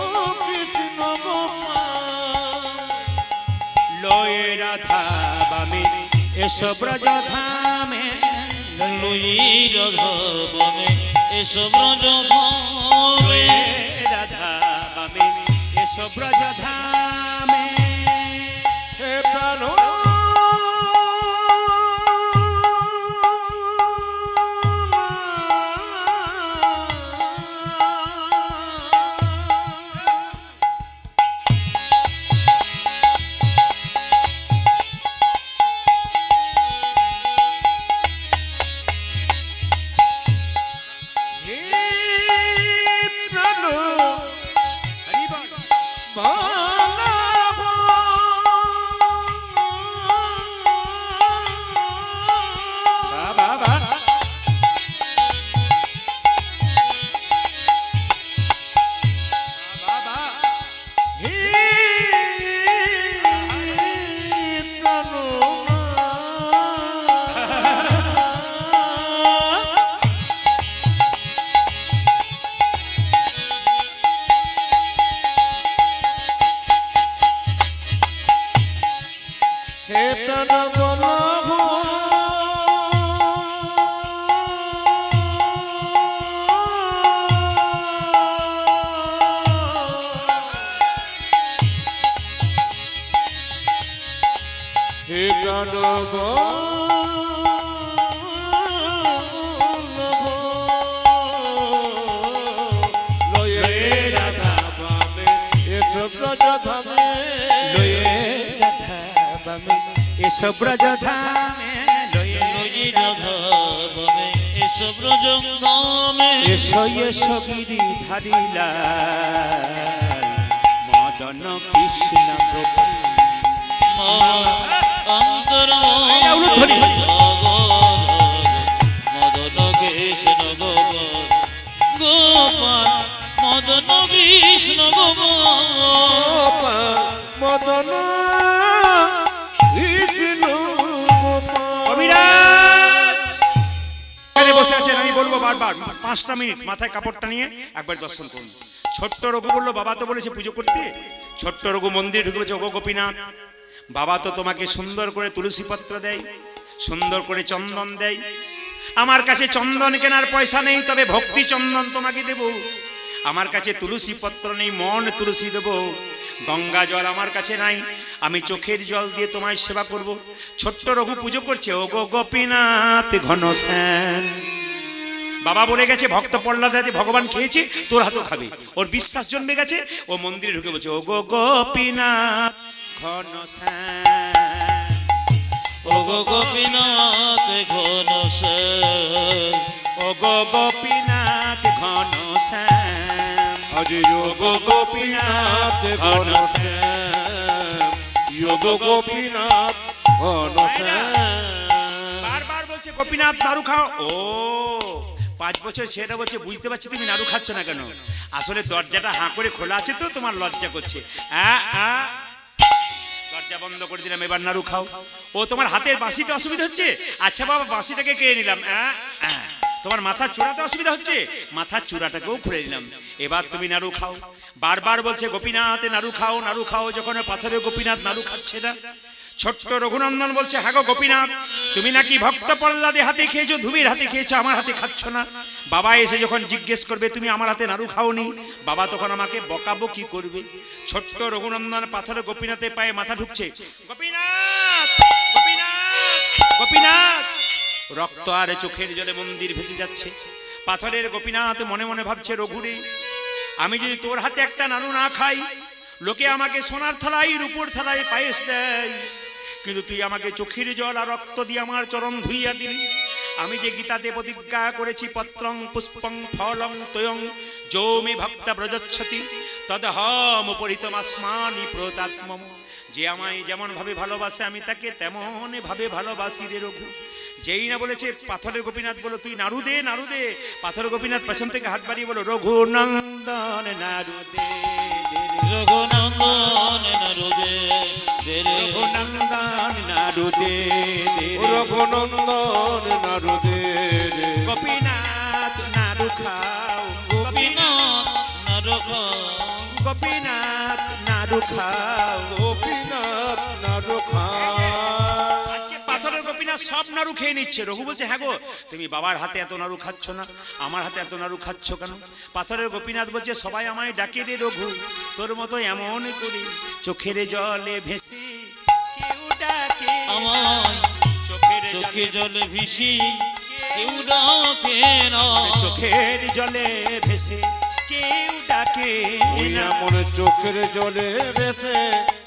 কৃষ্ণ গোপাল লয়ে রাধা বামে এসো ব্রজধামে লই রাধবনে এসো ব্রজধামে লয়ে রাধা বামে এসো ব্রজধামে হে প্রাণ বাবা বাবা হে প্রাণ বল্লভ হে প্রাণ লয়ে রাধা বামে এসো ব্রজধামে লয়ে রাধা বামে এসো ব্রজধামে লয়ে লই রাধবনে এসো ব্রজধামে এসো এসো গিরিধারী লাল মদন কৃষ্ণ গোপাল অন্তর মদন কৃষ্ণ গোপাল গোপাল মদন কৃষ্ণ গোপাল মদন কৃষ্ণ গোপাল কবিরাজ এখানে বসে আছেন, আমি বলবো বারবার 5টা মিনিট মাথায় কাপড়টা নিয়ে একবার দর্শন করুন। ছোট্ট রঘু বললো বাবা তো বলেছে পুজো করতে, ছোট্ট রঘু মন্দিরে ঢুকে বলছে ওগো গোপীনাথ বাবা তো তোমাকে সুন্দর করে তুলসী পত্র দেয়, সুন্দর করে চন্দন দেয়, আমার কাছে চন্দন কেনার পয়সা নেই, তবে ভক্তি চন্দন তোমাকে দেব। আমার কাছে তুলসী পত্র নেই, মন তুলসী দেব। গঙ্গা জল আমার কাছে নাই, আমি চোখের জল দিয়ে তোমায় সেবা করব। ছোট্ট রঘু পুজো করছে ওগো গোপীনাথ ঘনশ্যাম। বাবা বলে গেছে ভক্ত প্রহ্লাদ হাতে ভগবান খেয়েছে, তোর হাতও খাবে। ওর বিশ্বাস জন্মে গেছে, ও মন্দিরে ঢুকে বলছে ওগো গোপীনাথ ঘনশ্যাম। ওগো গোপীনাথ ঘনশ্যাম ওগো গোপীনাথ ঘনশ্যাম। আজি যোগ গোপীনাথ ঘনশ্যাম যোগ গোপীনাথ ঘনশ্যাম বারবার বলছে গোপীনাথ নাড়ু খাও। ও 5 বছর ছেলেটা বলছে বুঝতে পারছি তুমি নাড়ু খাচ্ছ না কেন, আসলে দরজাটা হাঁ করে খোলা আছে তো তোমার লজ্জা করছে। দরজা বন্ধ করে দিলাম, এবার নাড়ু খাও। ও তোমার হাতের বাঁশিতে অসুবিধা হচ্ছে, আচ্ছা বাবা বাঁশিটাকে কেড়ে নিলাম। তোমার মাথার চূড়াতে অসুবিধা হচ্ছে, মাথার চূড়াটাকেও খুলে নিলাম, এবার তুমি নাড়ু খাও। বারবার বলছে গোপীনাথ নাড়ু খাও নাড়ু খাও, যখন পাথরে গোপীনাথ নাড়ু খাচ্ছে না। ছোট্ট রঘুনন্দন বলছে হ্যাঁ গো গোপীনাথ, তুমি নাকি ভক্ত প্রহ্লাদের হাতে খেয়েছো, ধুবির হাতে খেয়েছো, আমার হাতে খাচ্ছ না। বাবা এসে যখন জিজ্ঞেস করবে তুমি আমার হাতে নাড়ু খাওনি, বাবা তখন আমাকে বকাবো কি করবে। ছোট্ট রঘুনন্দন পাথরে গোপীনাথের পায়ে মাথা ঢুকছে, গোপীনাথ গোপীনাথ গোপীনাথ। রক্ত আর চোখের জলে মন্দির ভেসে যাচ্ছে। পাথরের গোপীনাথ মনে মনে ভাবছে রঘুরে, আমি যদি তোর হাতে একটা নাড়ু না খাই, লোকে আমাকে সোনার থালায় রূপোর থালায় পায়েস দেয়, কিন্তু তুই আমাকে চোখের জল আর রক্ত দিয়ে আমার চরণ ধুইয়া দিলি। আমি যে গীতাতে প্রতিজ্ঞা করেছি পত্রং পুষ্পং ফলং তয়ং যৌমে ভক্তা ব্রজচ্ছতি তদহম পরিতমাস্মানি প্রতাত্মম। যে আমায় যেমন ভাবে ভালোবাসে আমি তাকে তেমন ভাবে ভালোবাসি রে রঘু। যেই না বলেছে পাথরের গোপীনাথ বলো তুই নাড়ু দে নাড়ু দে, পাথরের গোপীনাথ পেছন থেকে হাত বাড়িয়ে বলো রঘুনন্দন নাড়ু দে রঘুনন্দন নাড়ু দে রঘুনন্দন নাড়ু দে রঘুনন্দন নাড়ু দে গোপীনাথ নাড়ু খাও গোপীনাথ নাড়ু খাও গোপীনাথ নাড়ু খাও গোপীনাথ নাড়ু খাও। পাথরের গোপীনাথ সব নাড়ু খেয়ে নিচ্ছে। রঘু বলছে হ্যাঁ গো তুমি বাবার হাতে এত নাড়ু খাচ্ছ না, আমার হাতে এত নাড়ু খাচ্ছ কেন? পাথরের গোপীনাথ বলছে সবাই আমায় ডাকে রে রঘু, তোর মতো এমন করি চোখের জলে ভেসে কেউ ডাকে আমায় চোখে জলে ভিসি কেউ ডাকে না, চোখের জলে ভেসে কেউ ডাকে ওই না। এমন চোখের জলে ভেসে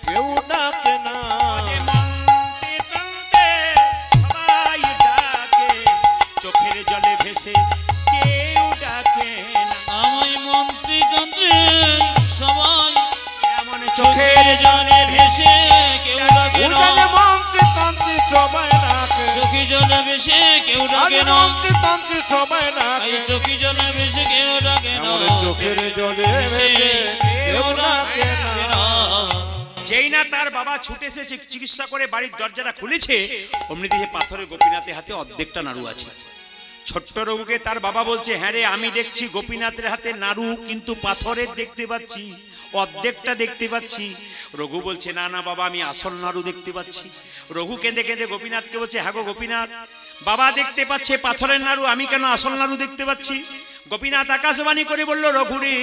কেউ ডাকে না। মন্ত্রে তন্ত্রে সবাই ডাকে, চোখের জলে ভেসে কেউ ডাকে না। আমায় মন্ত্রী তন্ত্রে সবাই এমন চোখের জলে ভেসে কেউ ডাকে না, উল্টাকে মন্ত্রী তন্ত্রী সবাই ডাকে, চোখে জলে ভেসে কেউ ডাকে না, মন্ত্রী তন্ত্রী সবাই এই ডাকে। চোখে জলে ভেসে কেউ ডাকে না, এমন চোখের জলে ভেসে কেউ ডাকে না। যেই না তার বাবা ছুটে এসে চিকিৎসা করে বাড়ির দরজাটা খুলেছে, অমনি দিকে পাথরের গোপীনাথের হাতে অর্ধেকটা নাড়ু আছে। ছোট্ট রঘুকে তার বাবা বলছে হ্যাঁ রে আমি দেখছি গোপীনাথের হাতে নাড়ু, কিন্তু পাথরের দেখতে পাচ্ছি অর্ধেকটা দেখতে পাচ্ছি। রঘু বলছে না না বাবা আমি আসল নাড়ু দেখতে পাচ্ছি। রঘু কেঁদে কেঁদে গোপীনাথকে বলছে হ্যাঁ গো গোপীনাথ, বাবা দেখতে পাচ্ছে পাথরের নাড়ু, আমি কেন আসল নাড়ু দেখতে পাচ্ছি? গোপীনাথ আকাশবাণী করে বলল রঘুরে,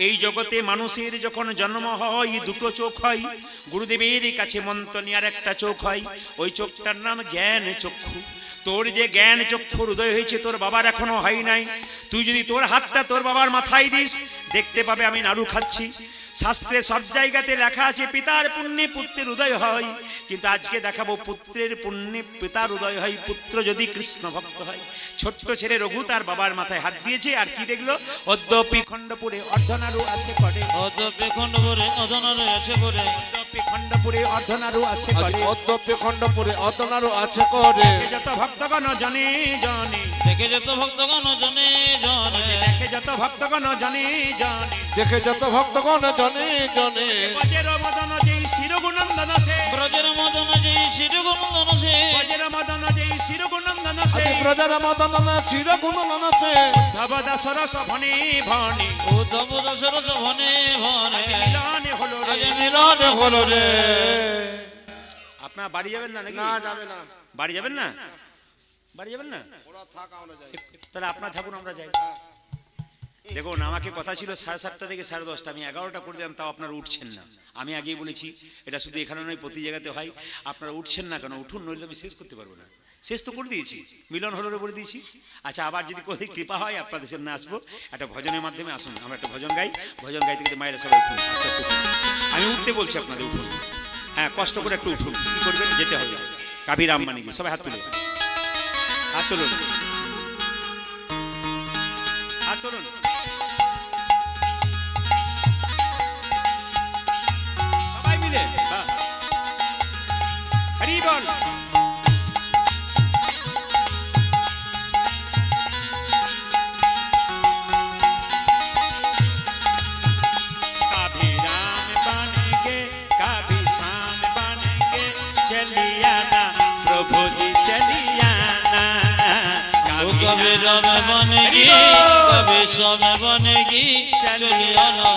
এই জগতে মানুষের যখন জন্ম হয় দুটো চোখ হয়, গুরুদেবের কাছে মন্ত্র নেওয়ার একটা চোখ হয়, ওই চোখটার নাম জ্ঞান চক্ষু। তোর যে জ্ঞান চক্ষুর উদয় হয়েছে তোর বাবার এখনো হয় নাই। তুই যদি তোর হাতটা তোর বাবার মাথায় দিস দেখতে পাবে আমি নাড়ু খাচ্ছি। শাস্ত্রে সব জায়গাতে লেখা আছে পিতার পুণ্যে পুত্রের উদয় হয়, কিন্তু আজকে দেখাবো পুত্রের পুণ্যে পিতার উদয় হয়, পুত্র যদি কৃষ্ণ ভক্ত হয়। ছোট্ট ছেলে রঘু তার বাবার মাথায় হাত দিয়েছে, আর কি দেখলো? অদ্যপি খণ্ডপুরে অর্ধনাড়ু আছে করে, অদ্যপি খণ্ডপুরে অধনারে আছে করে, অদ্যপি খণ্ডপুরে অর্ধনাড়ু আছে করে, অদ্যপি খণ্ডপুরে অতনারও আছে করে। যত ভক্তগণ জানে জানে, দেখে যত ভক্তগণ জনে জনে, দেখে যত ভক্তগণ জানে জানে, দেখে যত ভক্তগণ জনে জনে। বজের মদন যেই শিরগুনন্দন সে, ব্রজের মদন যে শিরগুনন্দন সে, বজের মদন যেই শিরগুনন্দন সে, আদি ব্রজের মদন চির গুণনন সে। ধবদাস রস ভনে ভনে, উদ্ধব দশরথ ভনে ভনে, মিলনে হলো আজ রে। মিলন হলো রে। আপনার বাড়ি যাবেন না নাকি? না যাবে না, বাড়ি যাবেন না? বাড়ি যাবেন না? ওরা থাক আমরা যাই। তাহলে আপনার থাকুন আমরা যাই। দেখুন আমাকে কথা ছিল 7:30 থেকে 10:30, আমি 11টা করে দিলাম, তাও আপনারা উঠছেন না। আমি আগেই বলেছি এটা শুধু এখানে নয় প্রতি জায়গাতে হয়, আপনারা উঠছেন না কেন? উঠুন, নইলে আমি শেষ করতে পারবো না। শেষ তো করে দিয়েছি, মিলন হলো বলে দিয়েছি। আচ্ছা আবার যদি কোনো কৃপা হয় আপনাদের সামনে আসবো, একটা ভজনের মাধ্যমে আসুন, আমরা একটা ভজন গাই। ভজন গাইতে গেলে মায়েরা সবাই উঠুন, আস্তে আস্তে উঠুন। আমি উঠতে বলছি আপনাদের উঠুন, হ্যাঁ কষ্ট করে একটু উঠুন। কি করবেন? যেতে হবে কাবিরাম মানে কি, সবাই হাত তুলুন, হাত তুলুন, হাত তুলুন। সবাই মিলে বাহ, হরি বল। भोजी चलिया ना कभी रब बनेगी कभी सब बनेगी चलिया ना